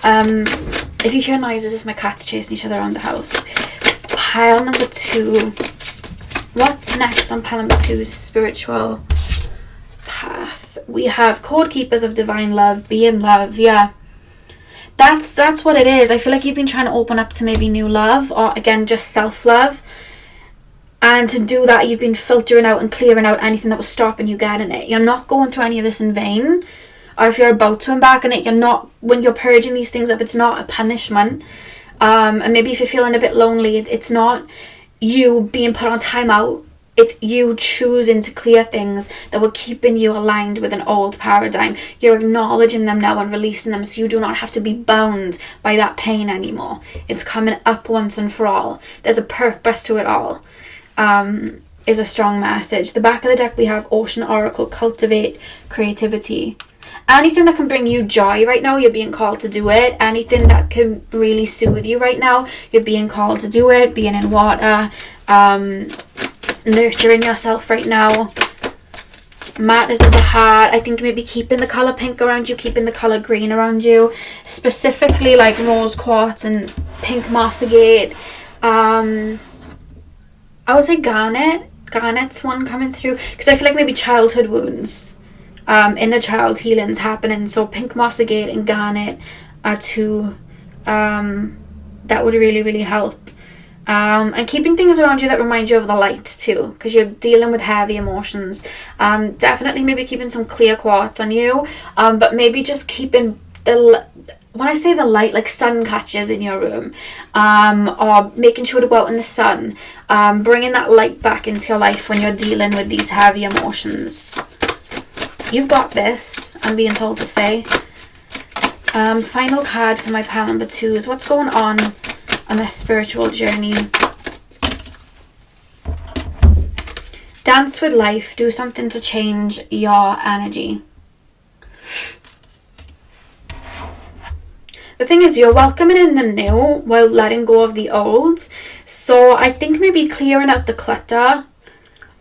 If you hear noises, it's my cats chasing each other around the house. Pile number 2. What's next on pile number 2's spiritual path? We have code keepers of divine love, be in love. Yeah, that's what it is. I feel like you've been trying to open up to maybe new love, or again just self-love, and to do that you've been filtering out and clearing out anything that was stopping you getting it. You're not going through any of this in vain, or if you're about to embark on it, you're not. When you're purging these things up, it's not a punishment. And maybe if you're feeling a bit lonely, it's not you being put on timeout. It's you choosing to clear things that were keeping you aligned with an old paradigm. You're acknowledging them now and releasing them, so you do not have to be bound by that pain anymore. It's coming up once and for all. There's a purpose to it all. Is a strong message. The back of the deck we have Ocean Oracle, cultivate creativity. Anything that can bring you joy right now, you're being called to do it. Anything that can really soothe you right now, you're being called to do it. Being in water, nurturing yourself right now. Matters of the heart. I think maybe keeping the colour pink around you, keeping the colour green around you, specifically like rose quartz and pink moss agate. I would say garnet's one coming through, because I feel like maybe childhood wounds, inner child healing's happening. So pink moss agate and garnet are 2 that would really, really help. And keeping things around you that remind you of the light too, because you're dealing with heavy emotions. Definitely maybe keeping some clear quartz on you, but maybe just keeping when I say the light, like sun catchers in your room, or making sure to go out in the sun, bringing that light back into your life when you're dealing with these heavy emotions. You've got this, I'm being told to say. Final card for my pile number 2 is what's going on this spiritual journey. Dance with life. Do something to change your energy. The thing is, you're welcoming in the new while letting go of the old. So I think maybe clearing out the clutter,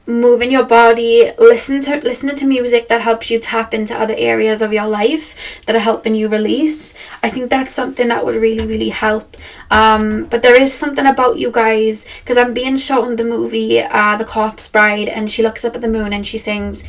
moving your body, listening to music that helps you tap into other areas of your life that are helping you release. I think that's something that would really, really help. But there is something about you guys, because I'm being shown the movie The Corpse Bride, and she looks up at the moon and she says,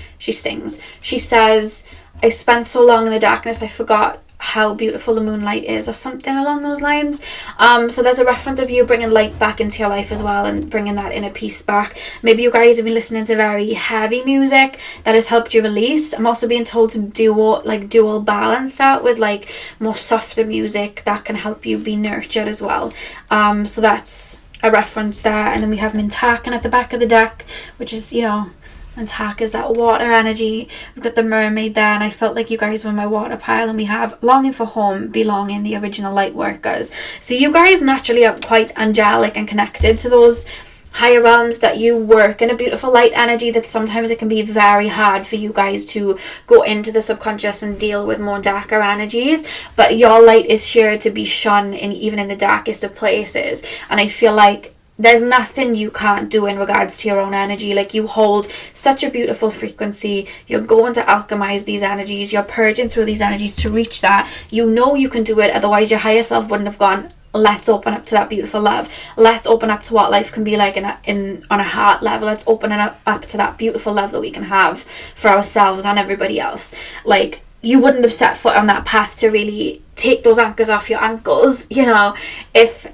I spent so long in the darkness I forgot how beautiful the moonlight is, or something along those lines. So there's a reference of you bringing light back into your life as well, and bringing that inner peace back. Maybe you guys have been listening to very heavy music that has helped you release. I'm also being told to dual balance that with like more softer music that can help you be nurtured as well. So that's a reference there. And then we have Mintakan at the back of the deck, which is, you know, Mintak is that water energy. We've got the mermaid there, and I felt like you guys were my water pile. And we have longing for home, belonging, the original light workers. So you guys naturally are quite angelic and connected to those higher realms, that you work in a beautiful light energy, that sometimes it can be very hard for you guys to go into the subconscious and deal with more darker energies. But your light is sure to be shone in, even in the darkest of places. And I feel like there's nothing you can't do in regards to your own energy. Like, you hold such a beautiful frequency. You're going to alchemize these energies. You're purging through these energies to reach that. You know you can do it. Otherwise, your higher self wouldn't have gone, let's open up to that beautiful love. Let's open up to what life can be like on a heart level. Let's open it up to that beautiful love that we can have for ourselves and everybody else. Like, you wouldn't have set foot on that path to really take those anchors off your ankles, you know, if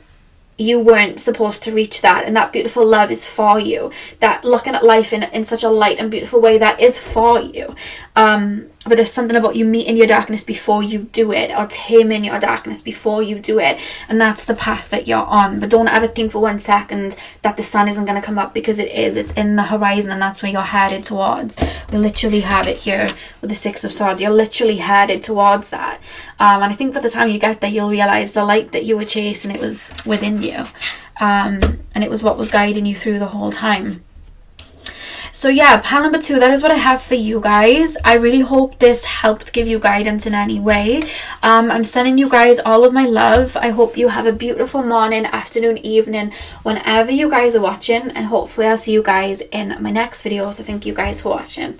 you weren't supposed to reach that. And that beautiful love is for you. That looking at life in such a light and beautiful way, that is for you. But there's something about you meeting your darkness before you do it, or taming your darkness before you do it. And that's the path that you're on. But don't ever think for 1 second that the sun isn't going to come up, because it is. It's in the horizon, and that's where you're headed towards. We literally have it here with the Six of Swords. You're literally headed towards that. And I think by the time you get there, you'll realize the light that you were chasing, it was within you. And it was what was guiding you through the whole time. So yeah, pile number 2, that is what I have for you guys. I really hope this helped give you guidance in any way. I'm sending you guys all of my love. I hope you have a beautiful morning, afternoon, evening, whenever you guys are watching. And hopefully I'll see you guys in my next video. So thank you guys for watching.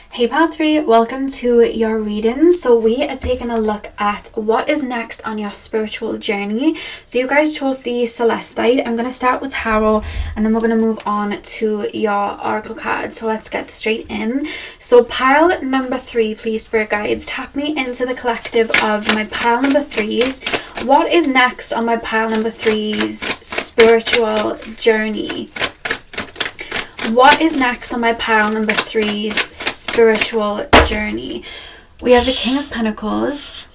Hey Pile 3, welcome to your reading. So we are taking a look at what is next on your spiritual journey. So you guys chose the Celestite. I'm going to start with Tarot, and then we're going to move on to your Oracle card. So let's get straight in. So pile number 3, please, Spirit Guides, tap me into the collective of my pile number 3s. What is next on my pile number 3's spiritual journey? What is next on my pile number 3's spiritual journey? We have the King of Pentacles.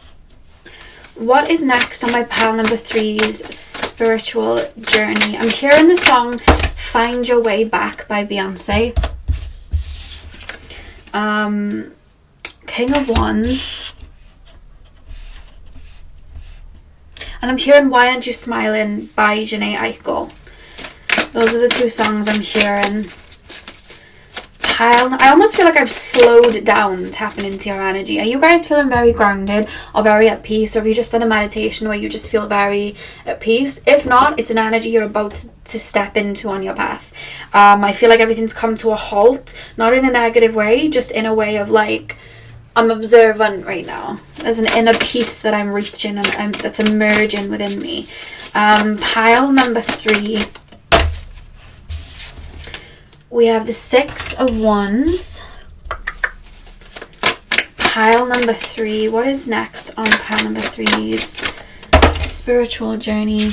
What is next on my pile number 3's spiritual journey? I'm hearing the song Find Your Way Back by Beyonce. King of Wands. And I'm hearing Why Aren't You Smiling by Jhené Aiko. Those are the 2 songs I'm hearing. I almost feel like I've slowed down tapping into your energy. Are you guys feeling very grounded or very at peace? Or are you just in a meditation where you just feel very at peace? If not, it's an energy you're about to step into on your path. I feel like everything's come to a halt, not in a negative way, just in a way of like, I'm observant right now. There's an inner peace that I'm reaching and that's emerging within me. Pile number 3. We have the Six of Wands. Pile number 3. What is next on pile number 3's spiritual journey?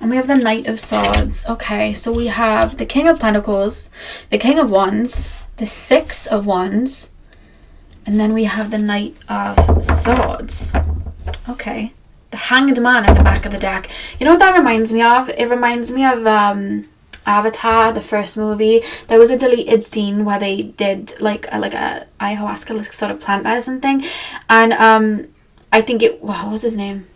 And we have the Knight of Swords. Okay, so we have the King of Pentacles, the King of Wands, the Six of Wands, and then we have the Knight of Swords. Okay. The Hanged Man at the back of the deck. You know what that reminds me of? It reminds me of Avatar, the first movie. There was a deleted scene where they did like a ayahuasca sort of plant medicine thing, and I think what was his name?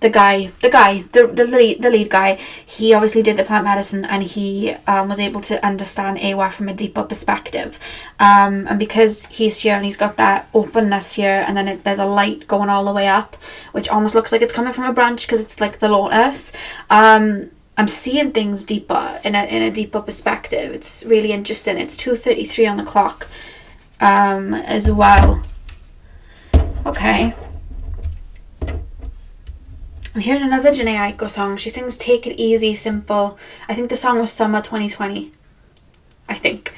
The lead guy, he obviously did the plant medicine, and he was able to understand Awa from a deeper perspective. And because he's here and he's got that openness here, and then there's a light going all the way up, which almost looks like it's coming from a branch because it's like the lotus. I'm seeing things deeper in a deeper perspective. It's really interesting. It's 2:33 on the clock as well. Okay. I'm hearing another Jhené Aiko song. She sings Take It Easy, Simple. I think the song was Summer 2020. I think.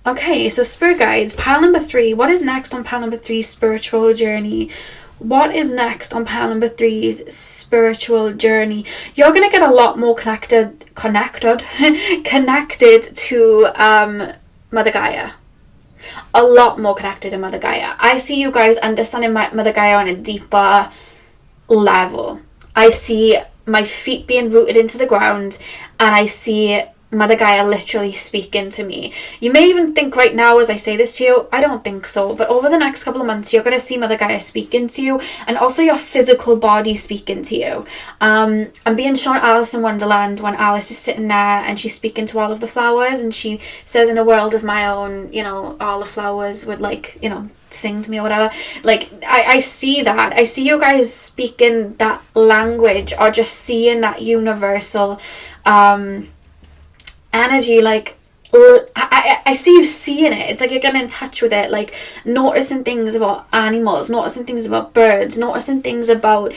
Okay, so spirit guides, pile number 3. What is next on pile number 3's spiritual journey? What is next on pile number 3's spiritual journey? You're going to get a lot more connected to Mother Gaia. A lot more connected to Mother Gaia. I see you guys understanding Mother Gaia on a deeper level. I see my feet being rooted into the ground, and I see Mother Gaia literally speaking to me. You may even think right now as I say this to you, I don't think so, but over the next couple of months you're going to see Mother Gaia speaking to you, and also your physical body speaking to you. I'm being shown Alice in Wonderland when Alice is sitting there and she's speaking to all of the flowers, and she says, in a world of my own, you know, all the flowers would, like, you know, sing to me or whatever. Like, I see that. I see you guys speaking that language, or just seeing that universal energy. Like, I see you seeing it. It's like you're getting in touch with it, like noticing things about animals, noticing things about birds, noticing things about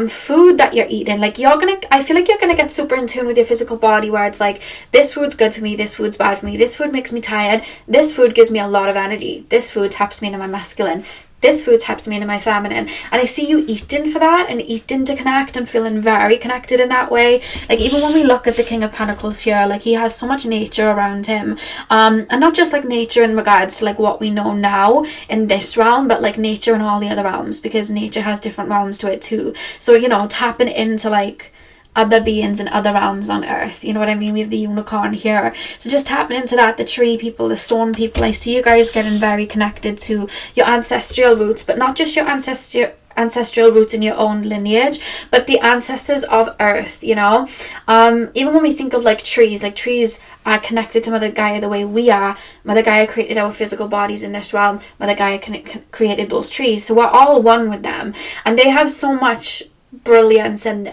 food that you're eating. Like, I feel like you're gonna get super in tune with your physical body, where it's like, this food's good for me, this food's bad for me, this food makes me tired, this food gives me a lot of energy, this food taps me into my masculine, this food taps me into my feminine. And I see you eating for that, and eating to connect, and feeling very connected in that way. Like, even when we look at the King of Pentacles here, like, he has so much nature around him, and not just like nature in regards to like what we know now in this realm, but like nature in all the other realms, because nature has different realms to it too. So, you know, tapping into like other beings and other realms on earth, you know what I mean? We have the unicorn here, so just tapping into that, the tree people, the stone people. I see you guys getting very connected to your ancestral roots, but not just your ancestral roots in your own lineage, but the ancestors of earth, you know. Even when we think of like trees are connected to Mother Gaia the way we are. Mother Gaia created our physical bodies in this realm, Mother Gaia created those trees, so we're all one with them, and they have so much brilliance and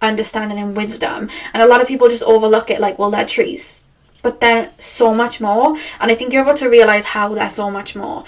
understanding and wisdom, and a lot of people just overlook it, like, well, they're trees, but they're so much more. And I think you're able to realize how they're so much more.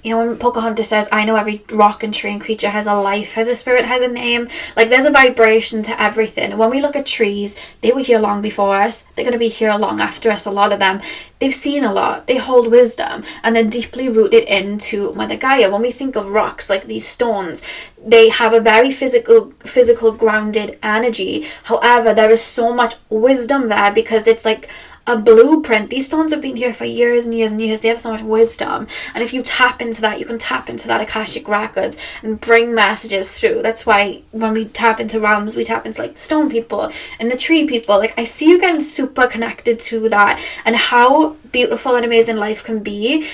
You know, when Pocahontas says, I know every rock and tree and creature has a life, has a spirit, has a name. Like, there's a vibration to everything. When we look at trees, they were here long before us. They're going to be here long after us, a lot of them. They've seen a lot. They hold wisdom, and they're deeply rooted into Mother Gaia. When we think of rocks, like these stones, they have a very physical grounded energy. However, there is so much wisdom there, because it's like a blueprint. These stones have been here for years and years and years. They have so much wisdom, and if you tap into that, you can tap into that Akashic records and bring messages through. That's why when we tap into realms, we tap into like the stone people and the tree people. Like, I see you getting super connected to that, and how beautiful and amazing life can be,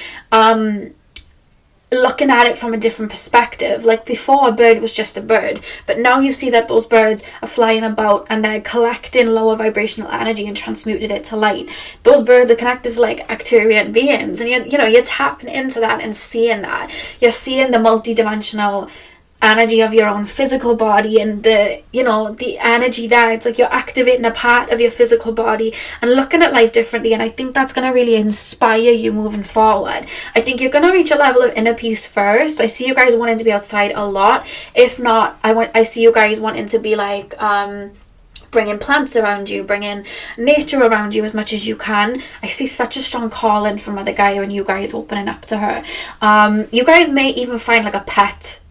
looking at it from a different perspective. Like, before, a bird was just a bird, but now you see that those birds are flying about and they're collecting lower vibrational energy and transmuting it to light. Those birds are connected to like Arcturian beings, and you're tapping into that and seeing that. You're seeing the multi-dimensional energy of your own physical body, and the energy there. It's like you're activating a part of your physical body and looking at life differently, and I think that's going to really inspire you moving forward. I think you're going to reach a level of inner peace first. I see you guys wanting to be outside a lot. If not, I see you guys wanting to be like bringing plants around you, bringing nature around you as much as you can. I see such a strong calling from Mother Gaia and you guys opening up to her. You guys may even find like a pet.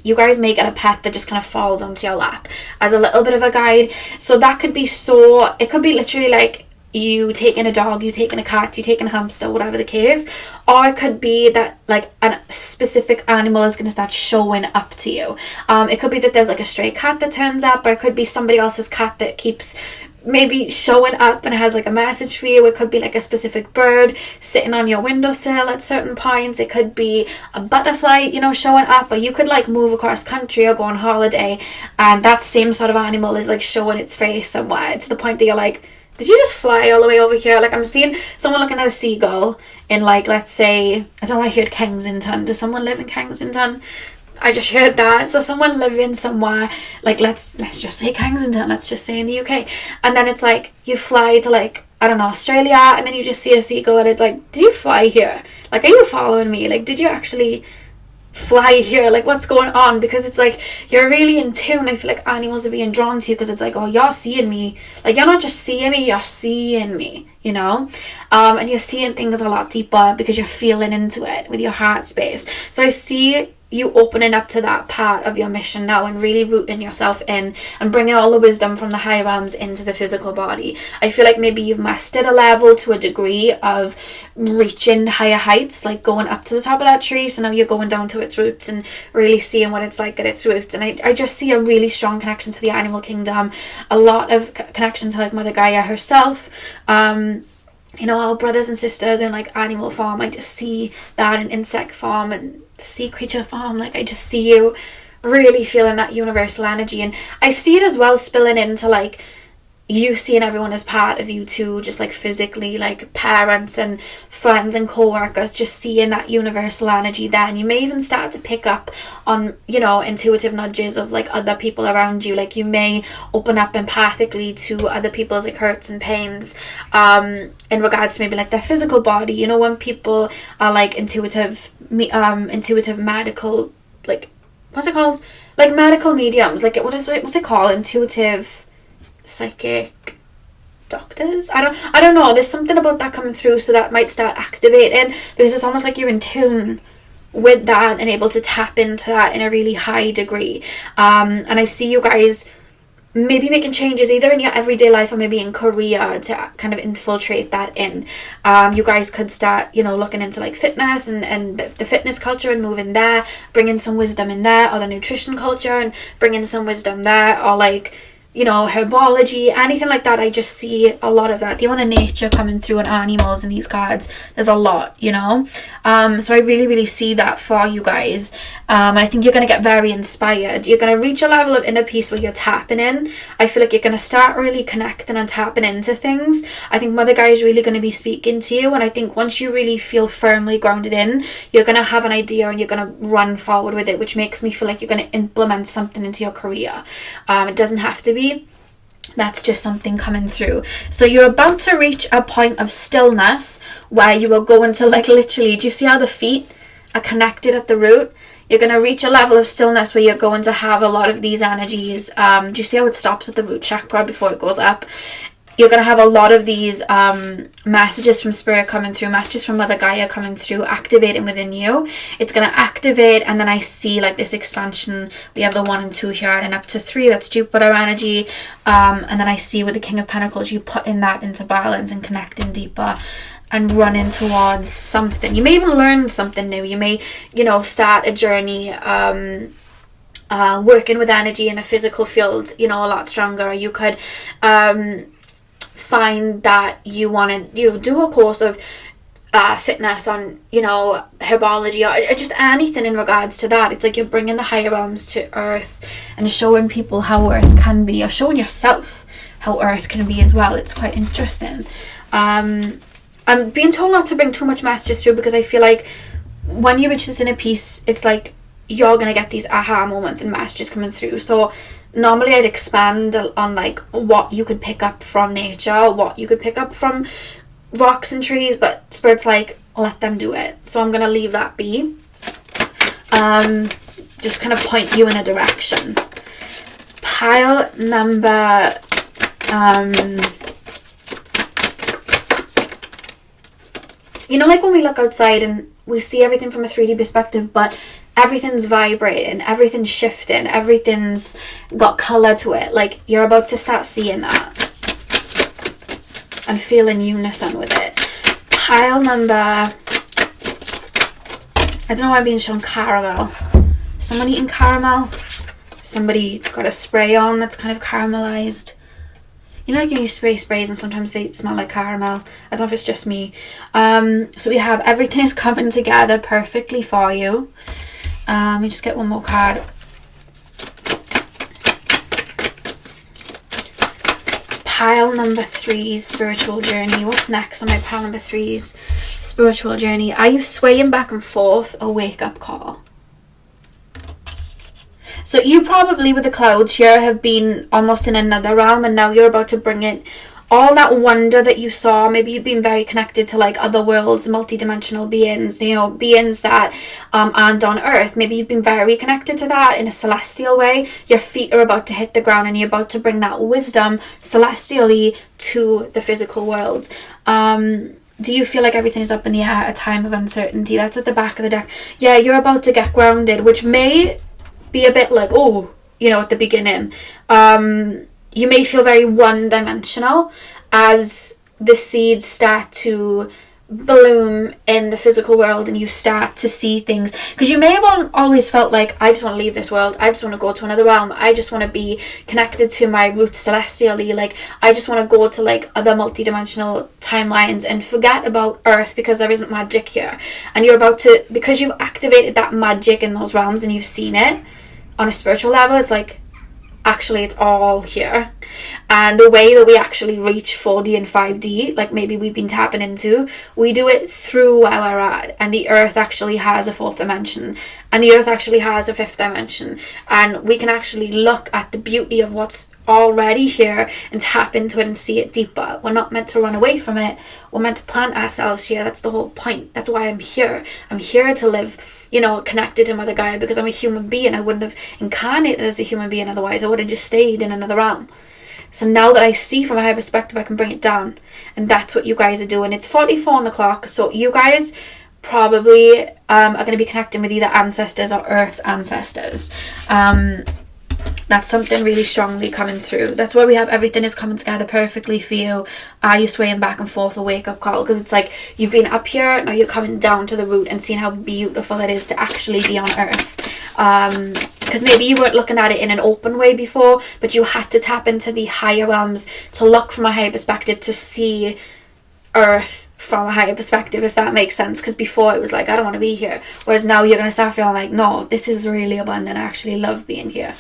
You guys may get a pet that just kind of falls onto your lap as a little bit of a guide. So that could be it could be literally like you taking a dog, you taking a cat, you taking a hamster, whatever the case. Or it could be that like a specific animal is going to start showing up to you. It could be that there's like a stray cat that turns up, or it could be somebody else's cat that keeps maybe showing up and has like a message for you. It could be like a specific bird sitting on your windowsill at certain points. It could be a butterfly, showing up, or you could like move across country or go on holiday and that same sort of animal is like showing its face somewhere to the point that you're like, did you just fly all the way over here? Like, I'm seeing someone looking at a seagull in like, let's say, I don't know, I heard Kensington. Does someone live in Kensington? I just heard that. So someone living somewhere, like let's just say Kensington, let's just say in the UK, and then it's like you fly to like, I don't know, Australia, and then you just see a seagull and it's like, did you fly here? Like, are you following me? Like, did you actually fly here, like what's going on? Because it's like you're really in tune. I feel like animals are being drawn to you because it's like, oh, you're seeing me, like you're not just seeing me, you're seeing me, you know. And you're seeing things a lot deeper because you're feeling into it with your heart space. So I see you opening up to that part of your mission now and really rooting yourself in and bringing all the wisdom from the higher realms into the physical body. I feel like maybe you've mastered a level to a degree of reaching higher heights, like going up to the top of that tree. So now you're going down to its roots and really seeing what it's like at its roots. And I just see a really strong connection to the animal kingdom, a lot of connection to like Mother Gaia herself. You know, our brothers and sisters in like animal form. I just see that in insect form and sea creature form. Like I just see you really feeling that universal energy, and I see it as well spilling into like you seeing everyone as part of you too, just like physically, like parents and friends and co-workers, just seeing that universal energy there. And you may even start to pick up on, you know, intuitive nudges of like other people around you. Like you may open up empathically to other people's like hurts and pains in regards to maybe like their physical body. You know, when people are like intuitive medical, like what's it called, like medical mediums, like what's it called, intuitive psychic doctors, I don't know, there's something about that coming through, so that might start activating because it's almost like you're in tune with that and able to tap into that in a really high degree. And I see you guys maybe making changes either in your everyday life or maybe in career to kind of infiltrate that in. You guys could start, you know, looking into like fitness and the fitness culture and moving there, bringing some wisdom in there, or the nutrition culture and bringing some wisdom there, or like, you know, herbology, anything like that. I just see a lot of that. The amount of nature coming through and animals in these cards, there's a lot, you know. So I really see that for you guys. I think you're going to get very inspired. You're going to reach a level of inner peace where you're tapping in. I feel like you're going to start really connecting and tapping into things. I think Mother Gaia is really going to be speaking to you, and I think once you really feel firmly grounded in, you're going to have an idea and you're going to run forward with it, which makes me feel like you're going to implement something into your career. It doesn't have to be. That's just something coming through. So you're about to reach a point of stillness where you are going to, like, literally, do you see how the feet are connected at the root? You're going to reach a level of stillness where you're going to have a lot of these energies. Do you see how it stops at the root chakra before it goes up? You're going to have a lot of these messages from Spirit coming through, messages from Mother Gaia coming through, activating within you. It's going to activate, and then I see like this expansion. We have the 1 and 2 here, and up to 3, that's Jupiter energy. And then I see with the King of Pentacles, you putting that into balance and connecting deeper and running towards something. You may even learn something new. You may, you know, start a journey working with energy in a physical field, you know, a lot stronger. You could find that you want to do a course of fitness on, you know, herbology or just anything in regards to that. It's like you're bringing the higher realms to earth and showing people how earth can be, or showing yourself how earth can be as well. It's quite interesting. I'm being told not to bring too much messages through because I feel like when you reach this inner peace, it's like you're going to get these aha moments and messages coming through. So normally I'd expand on like what you could pick up from nature, what you could pick up from rocks and trees, but Spirit's like, let them do it. So I'm going to leave that be. Just kind of point you in a direction. Pile number... you know, like when we look outside and we see everything from a 3D perspective, but everything's vibrating, everything's shifting, everything's got colour to it. Like, you're about to start seeing that and feel in unison with it. Pile number... I don't know why I'm being shown caramel. Someone eating caramel? Somebody got a spray on that's kind of caramelized. You know, like when you spray sprays and sometimes they smell like caramel. I don't know if it's just me. So we have everything is coming together perfectly for you. Let me just get one more card. Pile number 3's spiritual journey. What's next on my pile number 3's spiritual journey? Are you swaying back and forth, or wake up call? So you probably, with the clouds here, have been almost in another realm, and now you're about to bring it all that wonder that you saw, maybe you've been very connected to like other worlds, multidimensional beings, you know, beings that aren't on Earth. Maybe you've been very connected to that in a celestial way. Your feet are about to hit the ground and you're about to bring that wisdom celestially to the physical world. Do you feel like everything is up in the air at a time of uncertainty? That's at the back of the deck. Yeah, you're about to get grounded, which may be a bit like, oh, you know, at the beginning. You may feel very one-dimensional as the seeds start to bloom in the physical world and you start to see things. Because you may have always felt like, I just want to leave this world. I just want to go to another realm. I just want to be connected to my roots celestially. Like, I just want to go to like other multidimensional timelines and forget about Earth because there isn't magic here. And you're about to, because you've activated that magic in those realms and you've seen it on a spiritual level, it's like, actually it's all here. And the way that we actually reach 4D and 5D, like maybe we've been tapping into, we do it through where we're at. And the Earth actually has a fourth dimension, and the Earth actually has a fifth dimension, and we can actually look at the beauty of what's already here and tap into it and see it deeper. We're not meant to run away from it. We're meant to plant ourselves here. That's the whole point. That's why I'm here. I'm here to live, you know, connected to Mother Gaia, because I'm a human being. I wouldn't have incarnated as a human being otherwise. I would have just stayed in another realm. So now that I see from a higher perspective, I can bring it down. And that's what you guys are doing. It's 44 on the clock. So you guys probably are going to be connecting with either ancestors or Earth's ancestors. That's something really strongly coming through. That's why we have everything is coming together perfectly for you. You're swaying back and forth, a wake-up call, because it's like you've been up here, now you're coming down to the root and seeing how beautiful it is to actually be on Earth. Because maybe you weren't looking at it in an open way before, but you had to tap into the higher realms to look from a higher perspective, to see Earth from a higher perspective, if that makes sense. Because before it was like, I don't want to be here, whereas now you're going to start feeling like, no, this is really abundant, I actually love being here.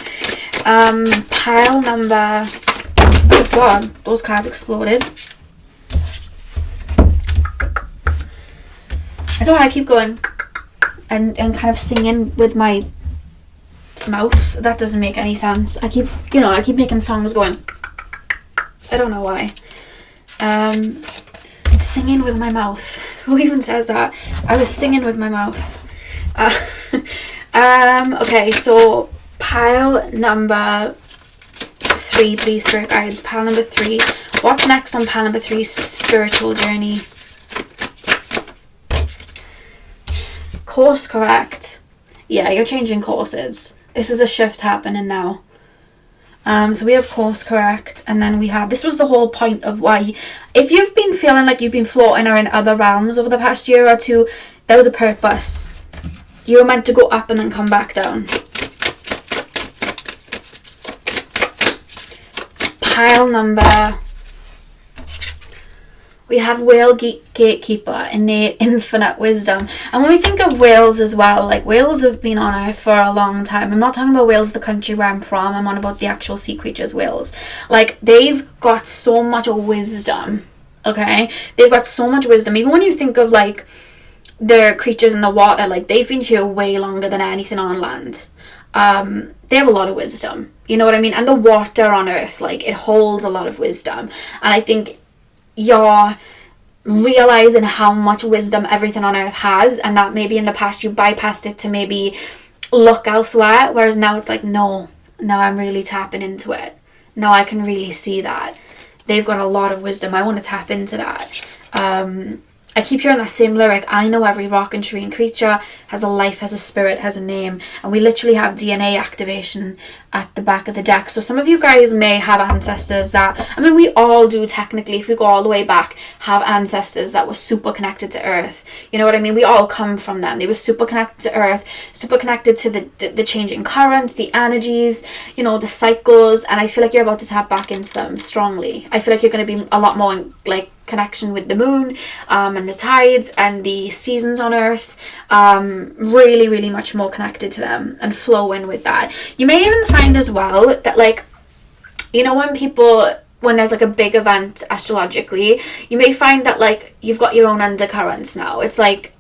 Pile number, oh god, those cards exploded. That's why I keep going and kind of singing with my mouth. That doesn't make any sense. I keep making songs going, I don't know why. Singing with my mouth. Who even says that? I was singing with my mouth. Okay, so pile number 3, please, spirit guides. Pile number 3. What's next on pile number 3's spiritual journey? Course correct. Yeah, you're changing courses. This is a shift happening now. So we have course correct, and then we have, this was the whole point of why, if you've been feeling like you've been floating or in other realms over the past year or two, there was a purpose. You were meant to go up and then come back down. Pile number, we have whale gatekeeper, innate infinite wisdom. And when we think of whales as well, like whales have been on Earth for a long time. I'm not talking about Wales, the country where I'm from. I'm on about the actual sea creatures, whales. Like, they've got so much have okay? They've got so much wisdom. Even when you think of like the creatures in the water, like they've been here way longer than anything on land. They have a lot of wisdom. You know what I mean? And the water on Earth, like, it holds a lot of wisdom. And I think you're realizing how much wisdom everything on Earth has, and that maybe in the past you bypassed it to maybe look elsewhere, whereas now it's like, no, now I'm really tapping into it. Now I can really see that they've got a lot of wisdom. I want to tap into that. I keep hearing that same lyric, I know every rock and tree and creature has a life, has a spirit, has a name. And we literally have DNA activation at the back of the deck. So some of you guys may have ancestors that, I mean, we all do technically, if we go all the way back, have ancestors that were super connected to Earth. You know what I mean? We all come from them. They were super connected to Earth, super connected to the changing currents, the energies, you know, the cycles. And I feel like you're about to tap back into them strongly. I feel like you're going to be a lot more like connection with the moon and the tides and the seasons on Earth, really, really much more connected to them and flow in with that. You may even find as well that, like, you know, when there's like a big event astrologically, you may find that like you've got your own undercurrents now. It's like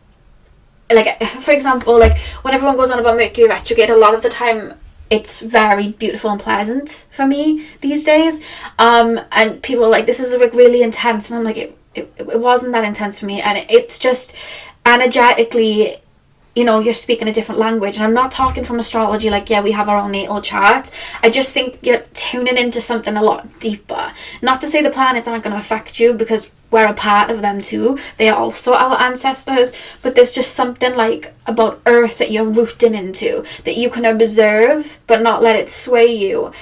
for example, like when everyone goes on about Mercury retrograde, a lot of the time it's very beautiful and pleasant for me these days. And people are like, this is like really intense, and I'm like, it wasn't that intense for me. And it's just energetically, you know, you're speaking a different language. And I'm not talking from astrology like, yeah, we have our own natal charts. I just think you're tuning into something a lot deeper. Not to say the planets aren't going to affect you, because we're a part of them too. They are also our ancestors. But there's just something like about Earth that you're rooting into, that you can observe but not let it sway you,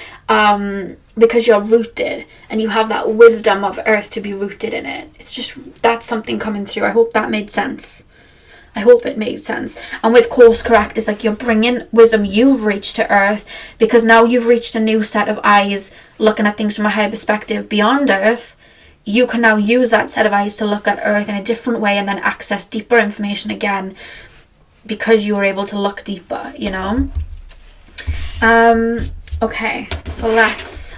because you're rooted and you have that wisdom of Earth to be rooted in it. It's just, that's something coming through. I hope that made sense. I hope it made sense. And with course correct, it's like you're bringing wisdom you've reached to Earth, because now you've reached a new set of eyes looking at things from a higher perspective beyond Earth. You can now use that set of eyes to look at Earth in a different way and then access deeper information again, because you were able to look deeper, you know. Okay, so let's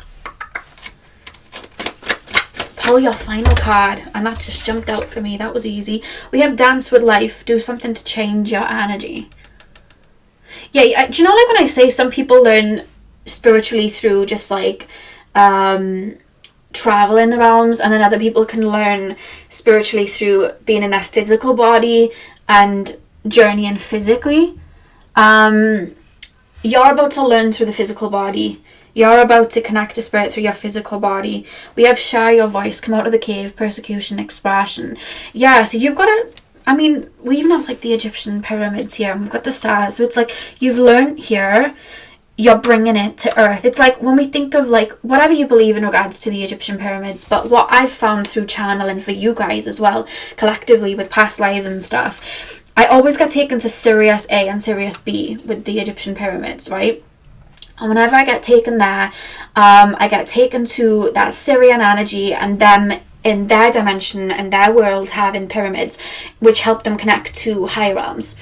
pull your final card. And that just jumped out for me. That was easy. We have dance with life. Do something to change your energy. Yeah, do you know, like when I say some people learn spiritually through just like travel in the realms, and then other people can learn spiritually through being in their physical body and journeying physically. You're about to learn through the physical body. You're about to connect to spirit through your physical body. We have share your voice, come out of the cave, persecution, expression. Yeah, so you've got to, I mean, we even have like the Egyptian pyramids here, and we've got the stars. So it's like you've learned here, you're bringing it to Earth. It's like when we think of like whatever you believe in regards to the Egyptian pyramids, but what I've found through channeling for you guys as well, collectively with past lives and stuff, I always get taken to Sirius A and Sirius B with the Egyptian pyramids, right? And whenever I get taken there, I get taken to that Syrian energy and them in their dimension and their world having pyramids, which help them connect to higher realms,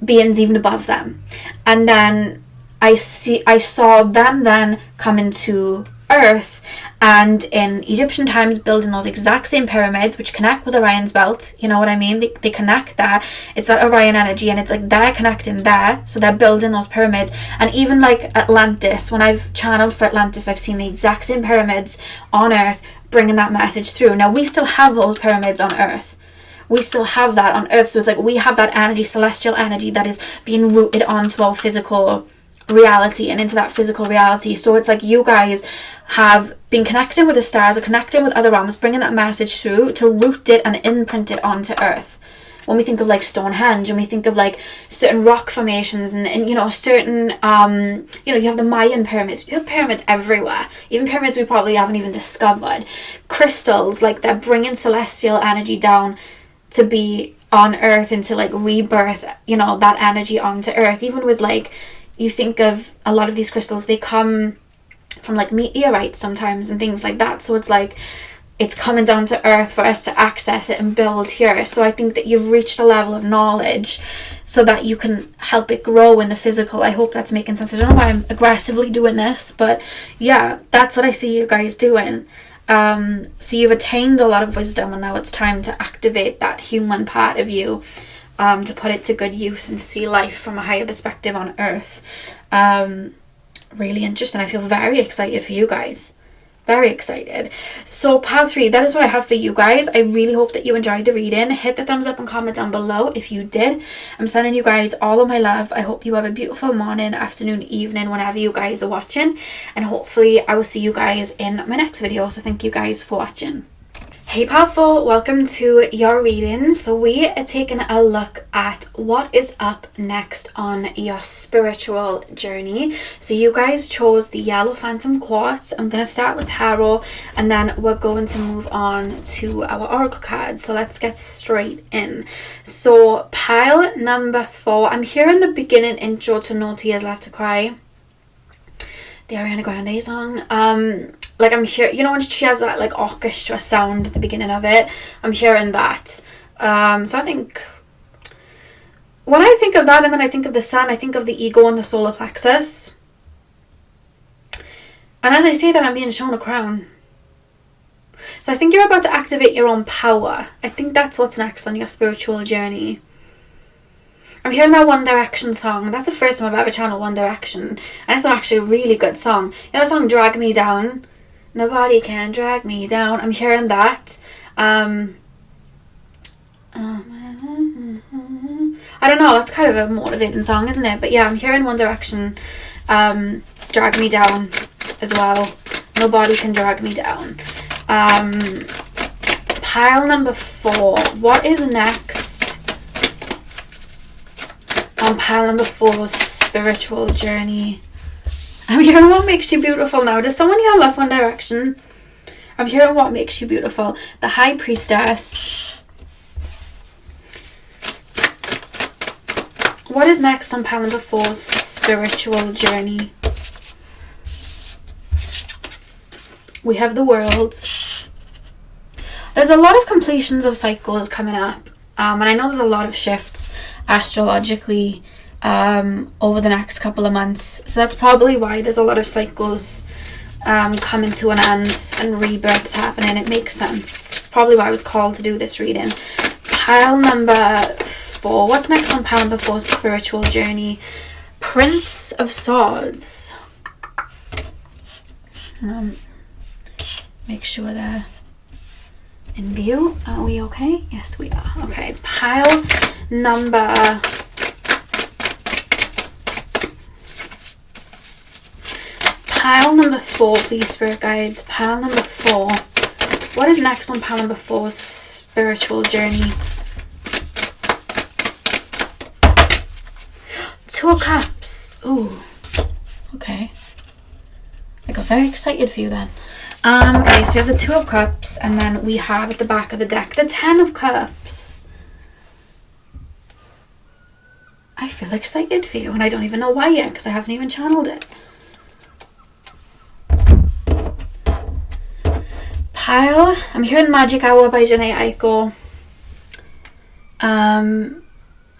beings even above them. And then I saw them then come into Earth, and in Egyptian times building those exact same pyramids which connect with Orion's belt, you know what I mean? They connect there. It's that Orion energy, and it's like they're connecting there, so they're building those pyramids. And even like Atlantis, when I've channeled for Atlantis, I've seen the exact same pyramids on Earth bringing that message through. Now we still have those pyramids on Earth. We still have that on Earth, so it's like we have that energy, celestial energy, that is being rooted onto our physical reality and into that physical reality. So it's like you guys have been connecting with the stars or connecting with other realms, bringing that message through to root it and imprint it onto Earth. When we think of like Stonehenge, and we think of like certain rock formations and you know, certain you know, you have the Mayan pyramids, you have pyramids everywhere, even pyramids we probably haven't even discovered. Crystals, like they're bringing celestial energy down to be on Earth and to like rebirth, you know, that energy onto Earth. Even with like, you think of a lot of these crystals, they come from like meteorites sometimes and things like that. So it's like it's coming down to Earth for us to access it and build here. So I think that you've reached a level of knowledge so that you can help it grow in the physical. I hope that's making sense. I don't know why I'm aggressively doing this, but yeah, that's what I see you guys doing. So you've attained a lot of wisdom, and now it's time to activate that human part of you, to put it to good use and see life from a higher perspective on Earth. Really interesting. I feel very excited for you guys. Very excited. So pile 3, that is what I have for you guys. I really hope that you enjoyed the reading. Hit the thumbs up and comment down below if you did. I'm sending you guys all of my love. I hope you have a beautiful morning, afternoon, evening, whenever you guys are watching. And hopefully I will see you guys in my next video. So thank you guys for watching. Hey Powerful, welcome to your reading. So we are taking a look at what is up next on your spiritual journey. So you guys chose the yellow phantom quartz. I'm going to start with tarot, and then we're going to move on to our oracle cards. So let's get straight in. So pile number 4, I'm hearing the beginning intro to No Tears Left to Cry, the Ariana Grande song. Like I'm here, you know, when she has that like orchestra sound at the beginning of it, I'm hearing that. So I think when I think of that, and then I think of the sun, I think of the ego and the solar plexus. And as I say that, I'm being shown a crown. So I think you're about to activate your own power. I think that's what's next on your spiritual journey. I'm hearing that One Direction song. That's the first time I've ever channeled One Direction. And it's actually a really good song. You know the song Drag Me Down? Nobody can drag me down. I'm hearing that. I don't know, that's kind of a motivating song, isn't it? But yeah, I'm hearing One Direction, Drag Me Down as well. Nobody can drag me down. Pile number 4. What is next on pile number 4's spiritual journey? I'm hearing what makes you beautiful now. Does someone here love One Direction? I'm hearing what makes you beautiful. The High Priestess. What is next on pile number 4's spiritual journey? We have the World. There's a lot of completions of cycles coming up. And I know there's a lot of shifts astrologically over the next couple of months. So that's probably why there's a lot of cycles coming to an end and rebirths happening. It makes sense. It's probably why I was called to do this reading. Pile number 4. What's next on pile number 4's spiritual journey? Prince of Swords. Make sure they're in view. Are we okay? Yes, we are. Okay, pile number 4, please, spirit guides. Pile number 4. What is next on pile number 4's spiritual journey? 2 of Cups. Ooh. Okay. I got very excited for you then. Okay, so we have the 2 of Cups, and then we have at the back of the deck the 10 of Cups. I feel excited for you, and I don't even know why yet, because I haven't even channeled it. Pile, I'm hearing Magic Hour by Janae Aiko.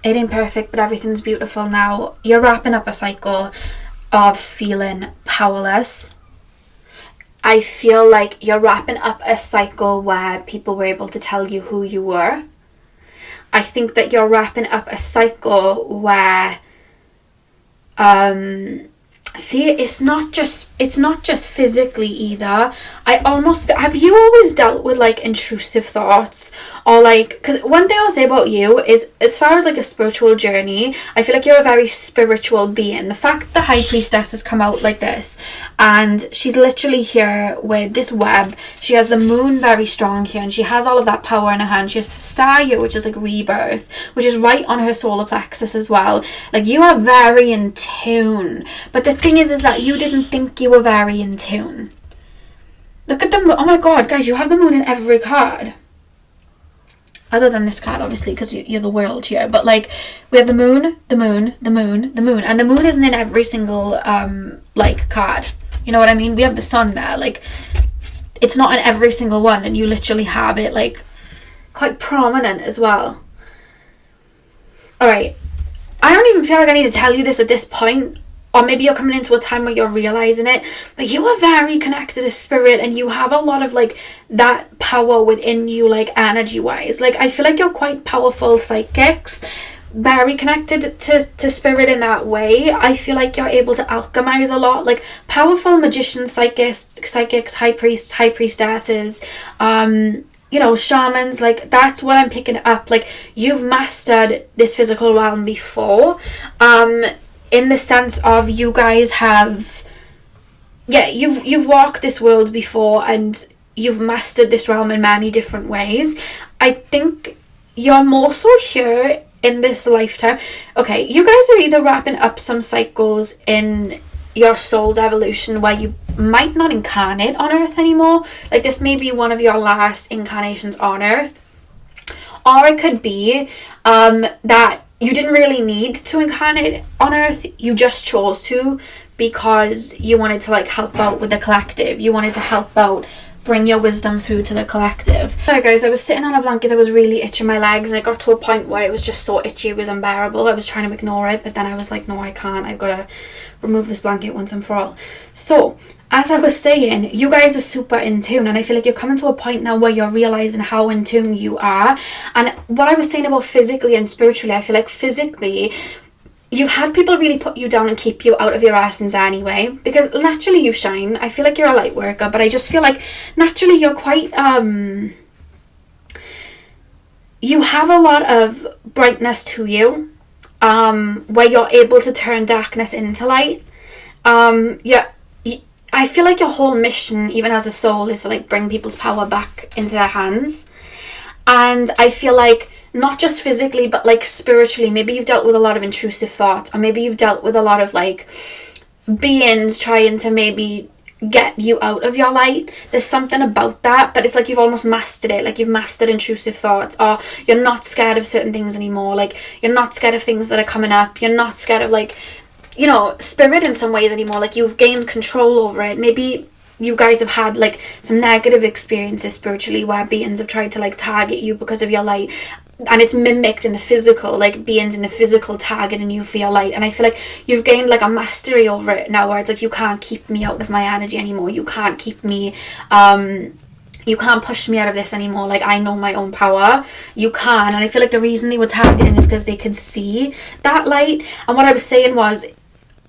It ain't perfect, but everything's beautiful now. You're wrapping up a cycle of feeling powerless. I feel like you're wrapping up a cycle where people were able to tell you who you were. I think that you're wrapping up a cycle where it's not just physically either. Have you always dealt with like intrusive thoughts, or like, because one thing I'll say about you is, as far as like a spiritual journey, I feel like you're a very spiritual being. The fact that the High Priestess has come out like this, and she's literally here with this web, she has the moon very strong here, and she has all of that power in her hand. She has the star here, which is like rebirth, which is right on her solar plexus as well. Like, you are very in tune, but the thing is that you didn't think you were very in tune. Look at the moon. Oh my god, guys, you have the moon in every card. Other than this card, obviously, because you're the world here. But, like, we have the moon, the moon, the moon, the moon. And the moon isn't in every single, like, card. You know what I mean? We have the sun there. Like, it's not in every single one. And you literally have it, like, quite prominent as well. Alright. I don't even feel like I need to tell you this at this point. Or maybe you're coming into a time where you're realizing it, but you are very connected to spirit, and you have a lot of like that power within you, like energy wise. Like, I feel like you're quite powerful psychics, very connected to spirit in that way. I feel like you're able to alchemize a lot, like powerful magicians, psychics, high priests, high priestesses, you know, shamans. Like, that's what I'm picking up. Like, you've mastered this physical realm before, in the sense of you guys have, you've walked this world before, and you've mastered this realm in many different ways. I think you're more so here in this lifetime. Okay, you guys are either wrapping up some cycles in your soul's evolution where you might not incarnate on Earth anymore. Like, this may be one of your last incarnations on Earth. Or it could be that you didn't really need to incarnate on Earth. You just chose to because you wanted to, like, help out with the collective. You wanted to help out, bring your wisdom through to the collective. Sorry guys, I was sitting on a blanket that was really itching my legs, and it got to a point where it was just so itchy it was unbearable. I was trying to ignore it, but then I was like, no, I can't. I've got to remove this blanket once and for all. So, as I was saying, you guys are super in tune, and I feel like you're coming to a point now where you're realizing how in tune you are. And what I was saying about physically and spiritually, I feel like physically, you've had people really put you down and keep you out of your essence anyway, because naturally you shine. I feel like you're a light worker, but I just feel like naturally you're quite, you have a lot of brightness to you, where you're able to turn darkness into light. I feel like your whole mission, even as a soul, is to like bring people's power back into their hands. And I feel like not just physically, but like spiritually, maybe you've dealt with a lot of intrusive thoughts, or maybe you've dealt with a lot of like beings trying to maybe get you out of your light. There's something about that, but it's like you've almost mastered it. Like you've mastered intrusive thoughts, or you're not scared of certain things anymore. Like you're not scared of things that are coming up. You're not scared of like, you know, spirit in some ways anymore. Like you've gained control over it. Maybe you guys have had like some negative experiences spiritually where beings have tried to like target you because of your light, and it's mimicked in the physical, like beings in the physical targeting you for your light. And I feel like you've gained like a mastery over it now, where it's like, you can't keep me out of my energy anymore. You can't keep me, you can't push me out of this anymore. Like, I know my own power. You can. And I feel like the reason they were targeting is because they could see that light. And what I was saying was,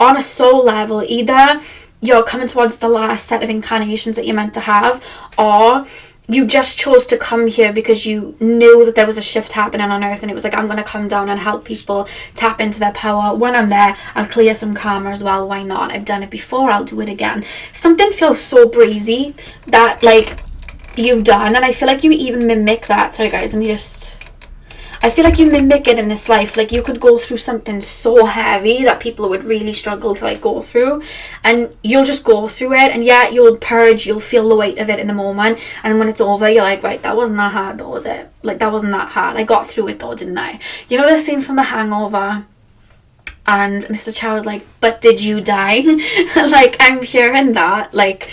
on a soul level, either you're coming towards the last set of incarnations that you're meant to have, or you just chose to come here because you knew that there was a shift happening on Earth, and it was like, I'm going to come down and help people tap into their power. When I'm there, I'll clear some karma as well. Why not? I've done it before. I'll do it again. Something feels so breezy that like you've done, and I feel like you even mimic that. Sorry guys, I feel like you mimic it in this life. Like you could go through something so heavy that people would really struggle to like go through, and you'll just go through it, and yeah, you'll purge, you'll feel the weight of it in the moment, and then when it's over, you're like, right, that wasn't that hard though, was it? Like, that wasn't that hard. I got through it though, didn't I? You know the scene from The Hangover, and Mr. Chow was like, but did you die? Like, I'm hearing that, like,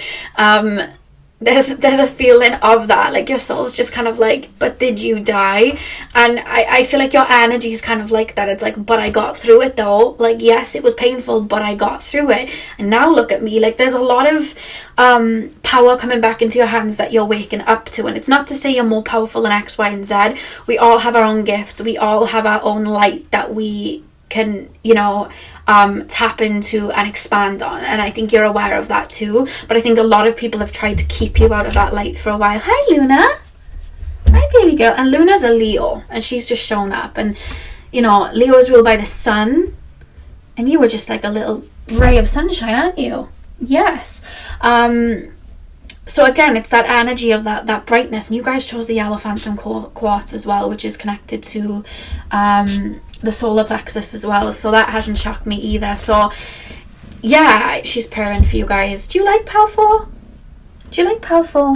there's a feeling of that, like your soul's just kind of like, but did you die? And I feel like your energy is kind of like that. It's like, but I got through it though. Like, yes, it was painful, but I got through it, and now look at me. Like, there's a lot of power coming back into your hands that you're waking up to. And it's not to say you're more powerful than X, Y, and Z. We all have our own gifts. We all have our own light that we can, you know, tap into and expand on, and I think you're aware of that too. But I think a lot of people have tried to keep you out of that light for a while. Hi Luna, hi baby girl. And Luna's a Leo, and she's just shown up, and you know, Leo is ruled by the sun, and you were just like a little ray of sunshine, aren't you? Yes. So again, it's that energy of that brightness, and you guys chose the yellow phantom quartz as well, which is connected to the solar plexus as well, so that hasn't shocked me either. So yeah, she's purring for you guys. Do you like Pal 4? Do you like Pal 4?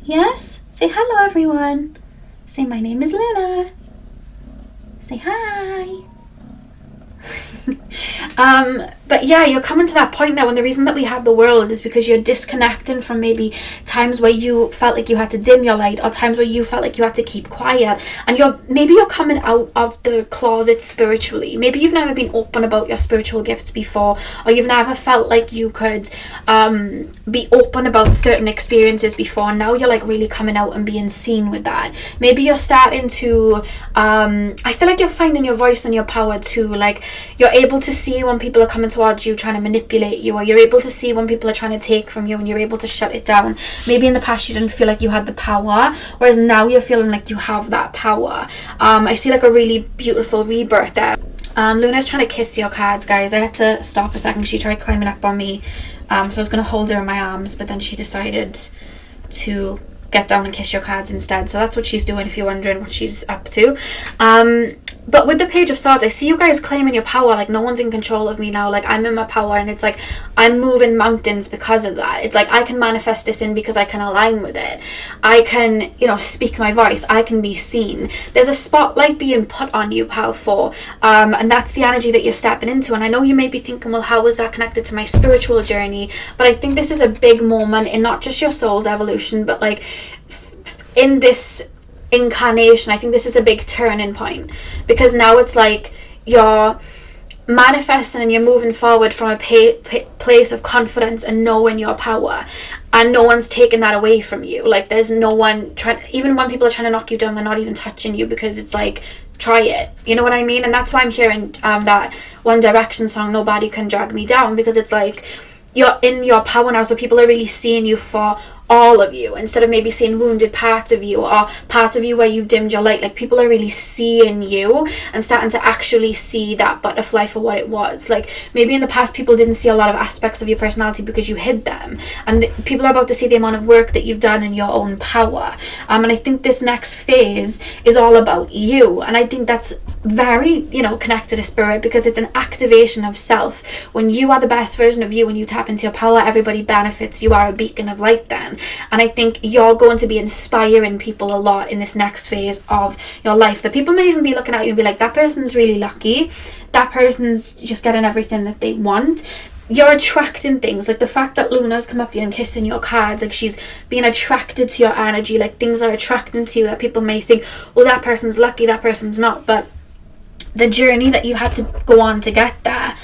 Yes? Say hello everyone. Say my name is Luna. Say hi. But yeah, you're coming to that point now, and the reason that we have the world is because you're disconnecting from maybe times where you felt like you had to dim your light, or times where you felt like you had to keep quiet, and you're coming out of the closet spiritually. Maybe you've never been open about your spiritual gifts before, or you've never felt like you could be open about certain experiences before. Now you're like really coming out and being seen with that. Maybe you're starting to I feel like you're finding your voice and your power too. Like, you're able to see when people are coming towards you trying to manipulate you, or you're able to see when people are trying to take from you, and you're able to shut it down. Maybe in the past you didn't feel like you had the power, whereas now you're feeling like you have that power. I see like a really beautiful rebirth there. Luna's trying to kiss your cards, guys. I had to stop a second. She tried climbing up on me, so I was going to hold her in my arms, but then she decided to get down and kiss your cards instead. So that's what she's doing, if you're wondering what she's up to. But with the Page of Swords, I see you guys claiming your power. Like, no one's in control of me now. Like, I'm in my power, and it's like I'm moving mountains because of that. It's like I can manifest this in because I can align with it. I can, you know, speak my voice. I can be seen. There's a spotlight being put on you, Pal 4, and that's the energy that you're stepping into. And I know you may be thinking, well, how is that connected to my spiritual journey? But I think this is a big moment in not just your soul's evolution, but like in this incarnation. I think this is a big turning point, because now it's like you're manifesting and you're moving forward from a place of confidence and knowing your power, and no one's taking that away from you. Like, there's no one trying, even when people are trying to knock you down, they're not even touching you, because it's like, try it, you know what I mean? And that's why I'm hearing that One Direction song, Nobody Can Drag Me Down, because it's like, you're in your power now, so people are really seeing you for all of you, instead of maybe seeing wounded parts of you or parts of you where you dimmed your light. Like, people are really seeing you and starting to actually see that butterfly for what it was. Like, maybe in the past people didn't see a lot of aspects of your personality because you hid them, and people are about to see the amount of work that you've done in your own power. And I think this next phase is all about you, and I think that's very, connected to spirit, because it's an activation of self. When you are the best version of you, when you tap into your power, everybody benefits. You are a beacon of light then. And I think you're going to be inspiring people a lot in this next phase of your life, that people may even be looking at you and be like, that person's really lucky, that person's just getting everything that they want. You're attracting things, like the fact that Luna's come up here and kissing your cards, like she's being attracted to your energy, like things are attracting to you that people may think, well, that person's lucky, that person's not. But the journey that you had to go on to get there,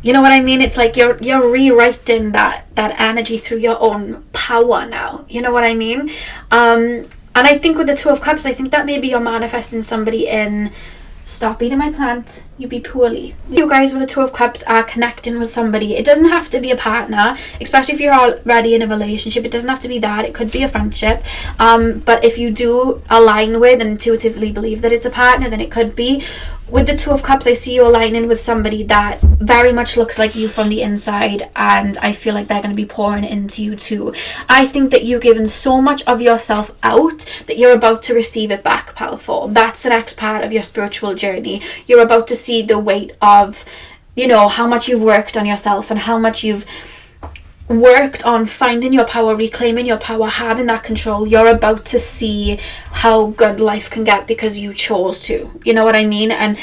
you know what I mean? It's like you're rewriting that energy through your own power now. You know what I mean? And I think with the Two of Cups, I think that maybe you're manifesting somebody in... Stop eating my plant, you be poorly. You guys with the Two of Cups are connecting with somebody. It doesn't have to be a partner, especially if you're already in a relationship. It doesn't have to be that. It could be a friendship. But if you do align with and intuitively believe that it's a partner, then it could be. With the Two of Cups, I see you aligning with somebody that very much looks like you from the inside, and I feel like they're going to be pouring into you too. I think that you've given so much of yourself out that you're about to receive it back, powerful. That's the next part of your spiritual journey. You're about to see the weight of, how much you've worked on yourself and how much you've worked on finding your power, reclaiming your power, having that control. You're about to see how good life can get because you chose to, you know what I mean? And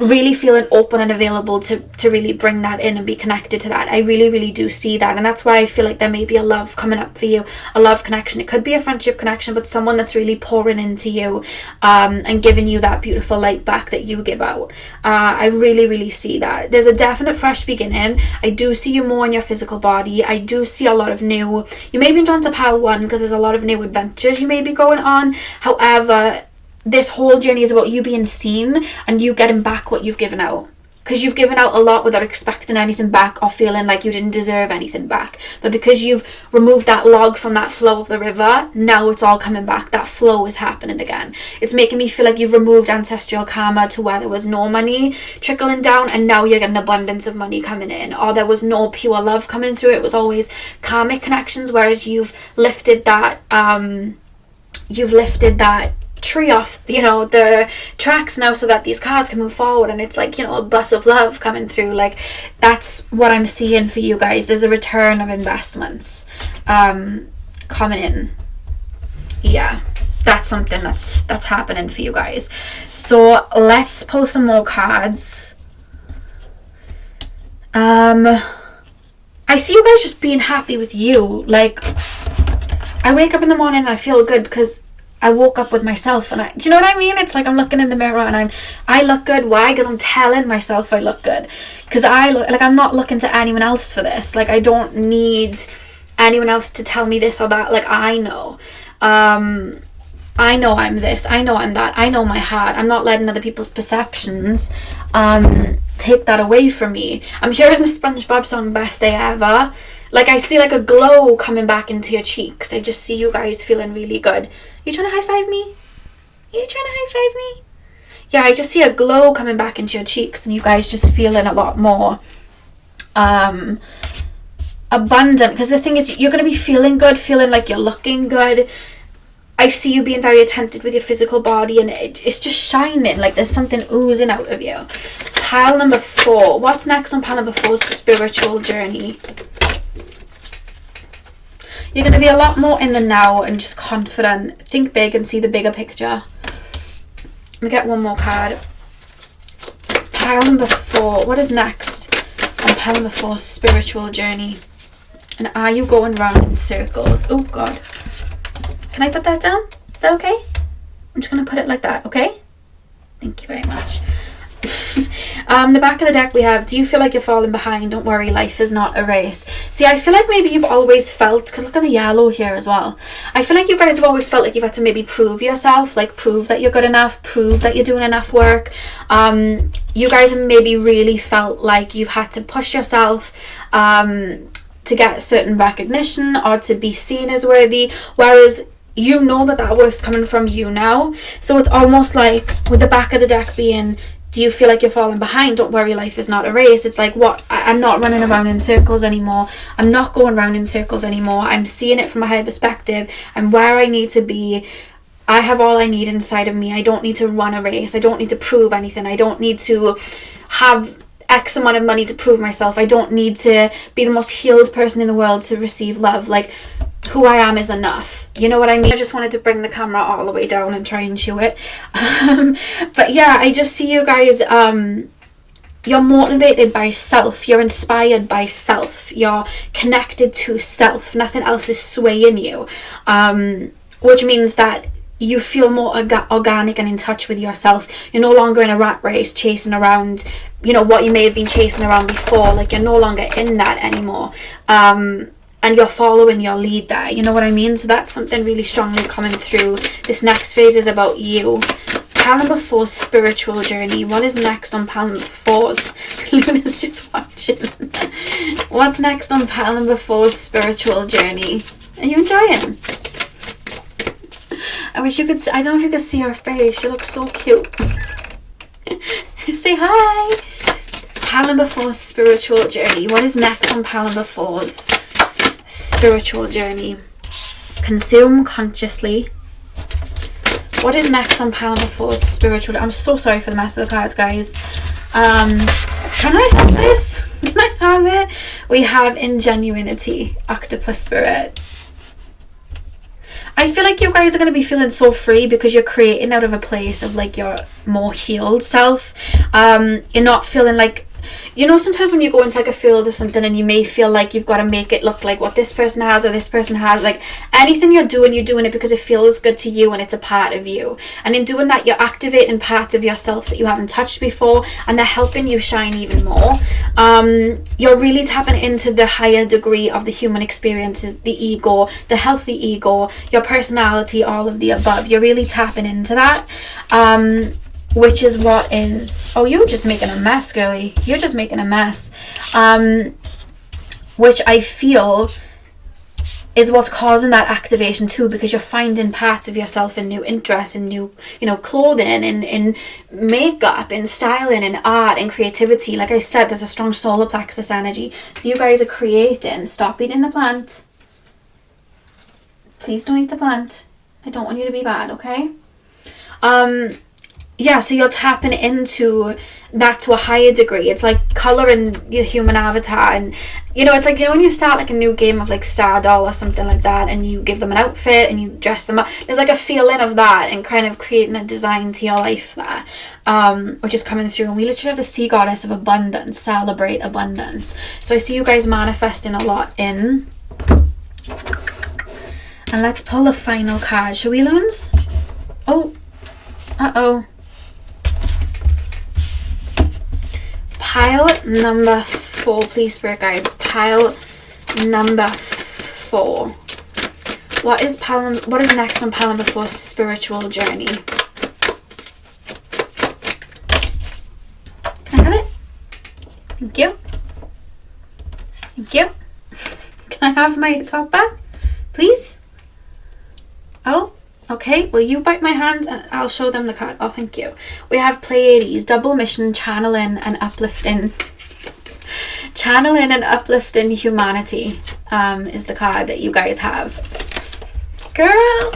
really feeling open and available to really bring that in and be connected to that. I really, really do see that, and that's why I feel like there may be a love coming up for you, a love connection. It could be a friendship connection, but someone that's really pouring into you and giving you that beautiful light back that you give out. I really, really see that. There's a definite fresh beginning. I do see you more in your physical body. I do see a lot of new... You may be drawn to pile 1 because there's a lot of new adventures you may be going on. However, this whole journey is about you being seen and you getting back what you've given out. Because you've given out a lot without expecting anything back or feeling like you didn't deserve anything back. But because you've removed that log from that flow of the river, now it's all coming back. That flow is happening again. It's making me feel like you've removed ancestral karma to where there was no money trickling down, and now you're getting abundance of money coming in. Or there was no pure love coming through. It was always karmic connections, whereas you've lifted that tree off the tracks now so that these cars can move forward, and it's like a bus of love coming through. Like, that's what I'm seeing for you guys. There's a return of investments coming in. Yeah, that's something that's happening for you guys. So let's pull some more cards. I see you guys just being happy with you. Like, I wake up in the morning and I feel good because I woke up with myself, and do you know what I mean? It's like I'm looking in the mirror and I look good. Why? Because I'm telling myself I look good. Because I'm not looking to anyone else for this. Like, I don't need anyone else to tell me this or that. Like, I know. I know I'm this. I know I'm that. I know my heart. I'm not letting other people's perceptions take that away from me. I'm hearing the SpongeBob song, Best Day Ever. Like, I see like a glow coming back into your cheeks. I just see you guys feeling really good. You trying to high five me? You trying to high five me? Yeah, I just see a glow coming back into your cheeks, and you guys just feeling a lot more abundant. Because the thing is, you're going to be feeling good, feeling like you're looking good. I see you being very attentive with your physical body, and it's just shining. Like, there's something oozing out of you. Pile number 4. What's next on pile number 4's spiritual journey? You're going to be a lot more in the now and just confident. Think big and see the bigger picture. Let me get one more card. Pile number 4. What is next on pile number 4's spiritual journey? And are you going round in circles? Oh, God. Can I put that down? Is that okay? I'm just going to put it like that, okay? Thank you very much. The back of the deck we have, do you feel like you're falling behind? Don't worry, life is not a race. See, I feel like maybe you've always felt, because look at the yellow here as well. I feel like you guys have always felt like you've had to maybe prove yourself, like prove that you're good enough, prove that you're doing enough work. You guys have maybe really felt like you've had to push yourself to get certain recognition or to be seen as worthy, whereas you know that worth's coming from you now. So it's almost like with the back of the deck being, do you feel like you're falling behind? Don't worry, life is not a race. It's like, what? I'm not running around in circles anymore. I'm not going around in circles anymore. I'm seeing it from a higher perspective. I'm where I need to be. I have all I need inside of me. I don't need to run a race. I don't need to prove anything. I don't need to have X amount of money to prove myself. I don't need to be the most healed person in the world to receive love. Like, who I am is enough. You know what I mean? I just wanted to bring the camera all the way down and try and show it. But yeah, I just see you guys, you're motivated by self. You're inspired by self. You're connected to self. Nothing else is swaying you. Which means that you feel more organic and in touch with yourself. You're no longer in a rat race chasing around, you know, what you may have been chasing around before. Like, you're no longer in that anymore. And you're following your lead there. You know what I mean? So that's something really strongly coming through. This next phase is about you. Pile number 4's spiritual journey. What is next on pile number 4's? Luna's just watching. What's next on pile number 4's spiritual journey? Are you enjoying? I wish you could see, I don't know if you could see her face. She looks so cute. Say hi. Pile number 4's spiritual journey. What is next on pile number 4's spiritual journey? Consume consciously. What is next on pile number 4's spiritual? I'm so sorry for the mess of the cards, guys. Can I have this? Can I have it? We have ingenuity, octopus spirit. I feel like you guys are going to be feeling so free because you're creating out of a place of like your more healed self. You're not feeling like, you know, sometimes when you go into like a field or something and you may feel like you've got to make it look like what this person has or this person has, like anything you're doing it because it feels good to you and it's a part of you. And in doing that, you're activating parts of yourself that you haven't touched before, and they're helping you shine even more. You're really tapping into the higher degree of the human experiences, the ego, the healthy ego, your personality, all of the above. You're really tapping into that. Which is what is... Oh, you're just making a mess, girlie. You're just making a mess. Which I feel is what's causing that activation too, because you're finding parts of yourself in new interests, in new, you know, clothing, in makeup, in styling, in art, in creativity. Like I said, there's a strong solar plexus energy. So you guys are creating. Stop eating the plant. Please don't eat the plant. I don't want you to be bad, okay? Yeah, so you're tapping into that to a higher degree. It's like colouring the human avatar, and you know, it's like, you know, when you start like a new game of like Star Doll or something like that, and you give them an outfit and you dress them up, there's like a feeling of that and kind of creating a design to your life there, which is coming through. And we literally have the sea goddess of abundance, celebrate abundance. So I see you guys manifesting a lot in. And let's pull the final card, shall we, Loons? Oh, uh-oh. Pile number 4, please, spirit guides. Pile number 4. What is next on pile number 4's spiritual journey? Can I have it? Thank you. Thank you. Can I have my top back, please? Oh. Okay, well, you bite my hand and I'll show them the card. Oh, thank you. We have Pleiades, double mission, channeling and uplifting. Channeling and uplifting humanity is the card that you guys have. Girl!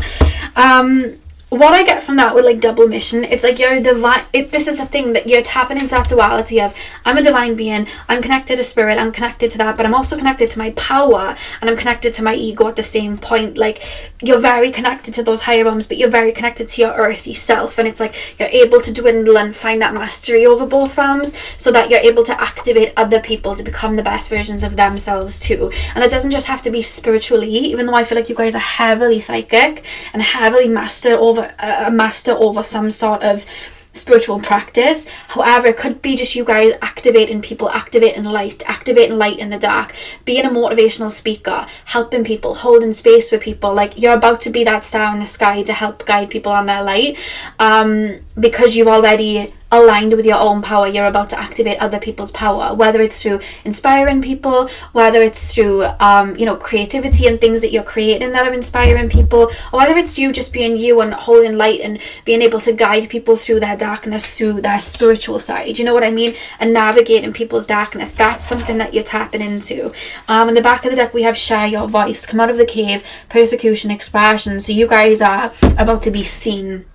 What I get from that with like double mission, it's like you're a divine, this is the thing, that you're tapping into that duality of, I'm a divine being, I'm connected to spirit, I'm connected to that, but I'm also connected to my power, and I'm connected to my ego at the same point. Like, you're very connected to those higher realms, but you're very connected to your earthy self, and it's like you're able to dwindle and find that mastery over both realms, so that you're able to activate other people to become the best versions of themselves too. And it doesn't just have to be spiritually, even though I feel like you guys are heavily psychic and heavily a master over some sort of spiritual practice. However, it could be just you guys activating people, activating light in the dark, being a motivational speaker, helping people, holding space for people. Like, you're about to be that star in the sky to help guide people on their light, because you've already aligned with your own power. You're about to activate other people's power, whether it's through inspiring people, whether it's through creativity and things that you're creating that are inspiring people, or whether it's you just being you and holding light and being able to guide people through their darkness, through their spiritual side, you know what I mean, and navigating people's darkness. That's something that you're tapping into. In the back of the deck we have share your voice, come out of the cave, persecution, expression. So you guys are about to be seen.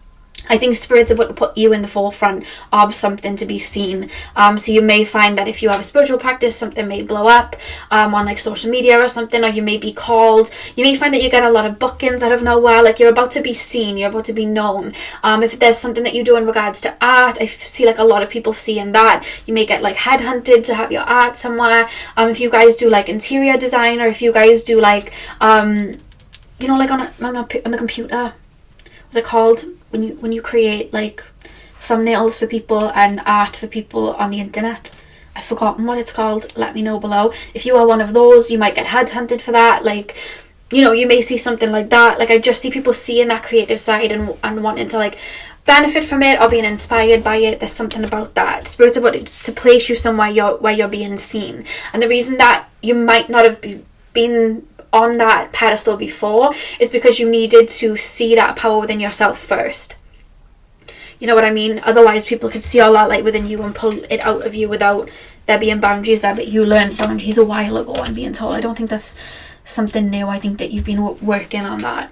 I think Spirit's about to put you in the forefront of something to be seen. So you may find that if you have a spiritual practice, something may blow up on like social media or something, or you may be called. You may find that you get a lot of bookings out of nowhere. Like, you're about to be seen, you're about to be known. If there's something that you do in regards to art, I see like a lot of people seeing that. You may get like headhunted to have your art somewhere. If you guys do like interior design, or if you guys do like, like on the computer, what's it called? When you create like thumbnails for people and art for people on the internet. I've forgotten what it's called. Let me know below. If you are one of those, you might get headhunted for that. Like, you may see something like that. Like, I just see people seeing that creative side and wanting to like benefit from it or being inspired by it. There's something about that. Spirit's about to place you somewhere where you're being seen. And the reason that you might not have been on that pedestal before is because you needed to see that power within yourself first. You know what I mean? Otherwise people could see all that light within you and pull it out of you without there being boundaries there. But you learned boundaries a while ago, I'm being told. I don't think that's something new. I think that you've been working on that.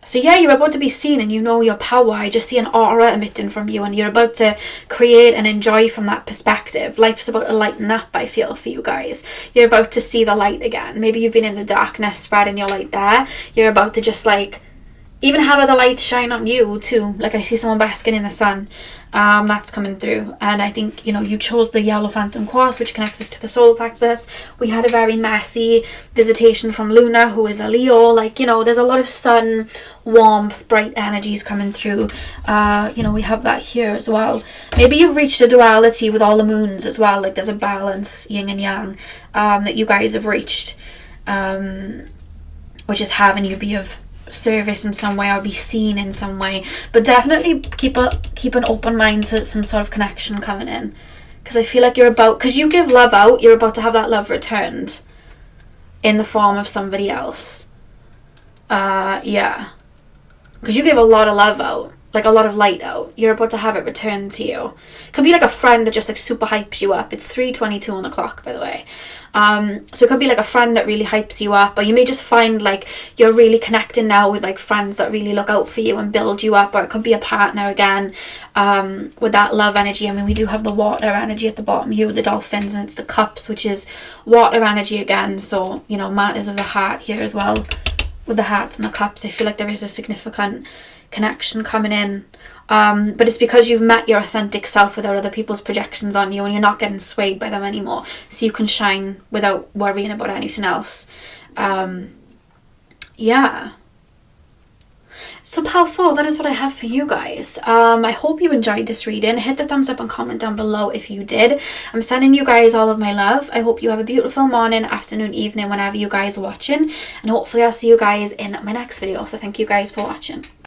So yeah, you're about to be seen and you know your power. I just see an aura emitting from you and you're about to create and enjoy from that perspective. Life's about to lighten up, I feel, for you guys. You're about to see the light again. Maybe you've been in the darkness spreading your light there. You're about to just like even have other lights shine on you too. Like, I see someone basking in the sun. That's coming through. And I think, you chose the yellow phantom quartz, which connects us to the solar plexus. We had a very messy visitation from Luna, who is a Leo. Like, there's a lot of sun, warmth, bright energies coming through. We have that here as well. Maybe you've reached a duality with all the moons as well. Like, there's a balance, yin and yang, that you guys have reached, which is having you be of service in some way or be seen in some way. But definitely keep an open mind to some sort of connection coming in, because I feel like because you give love out, you're about to have that love returned in the form of somebody else. Because you give a lot of love out, like a lot of light out. You're about to have it returned to you. It could be like a friend that just like super hypes you up. It's 3:22 on the clock, by the way. So it could be like a friend that really hypes you up, or you may just find like you're really connecting now with like friends that really look out for you and build you up, or it could be a partner again, with that love energy. I mean, we do have the water energy at the bottom here with the dolphins, and it's the cups, which is water energy again. So, matters of the heart here as well with the hearts and the cups. I feel like there is a significant connection coming in. But it's because you've met your authentic self without other people's projections on you, and you're not getting swayed by them anymore, so you can shine without worrying about anything else. So pile 4, that is what I have for you guys. I hope you enjoyed this reading. Hit the thumbs up and comment down below if you did. I'm sending you guys all of my love. I hope you have a beautiful morning, afternoon, evening, whenever you guys are watching, and hopefully I'll see you guys in my next video. So thank you guys for watching.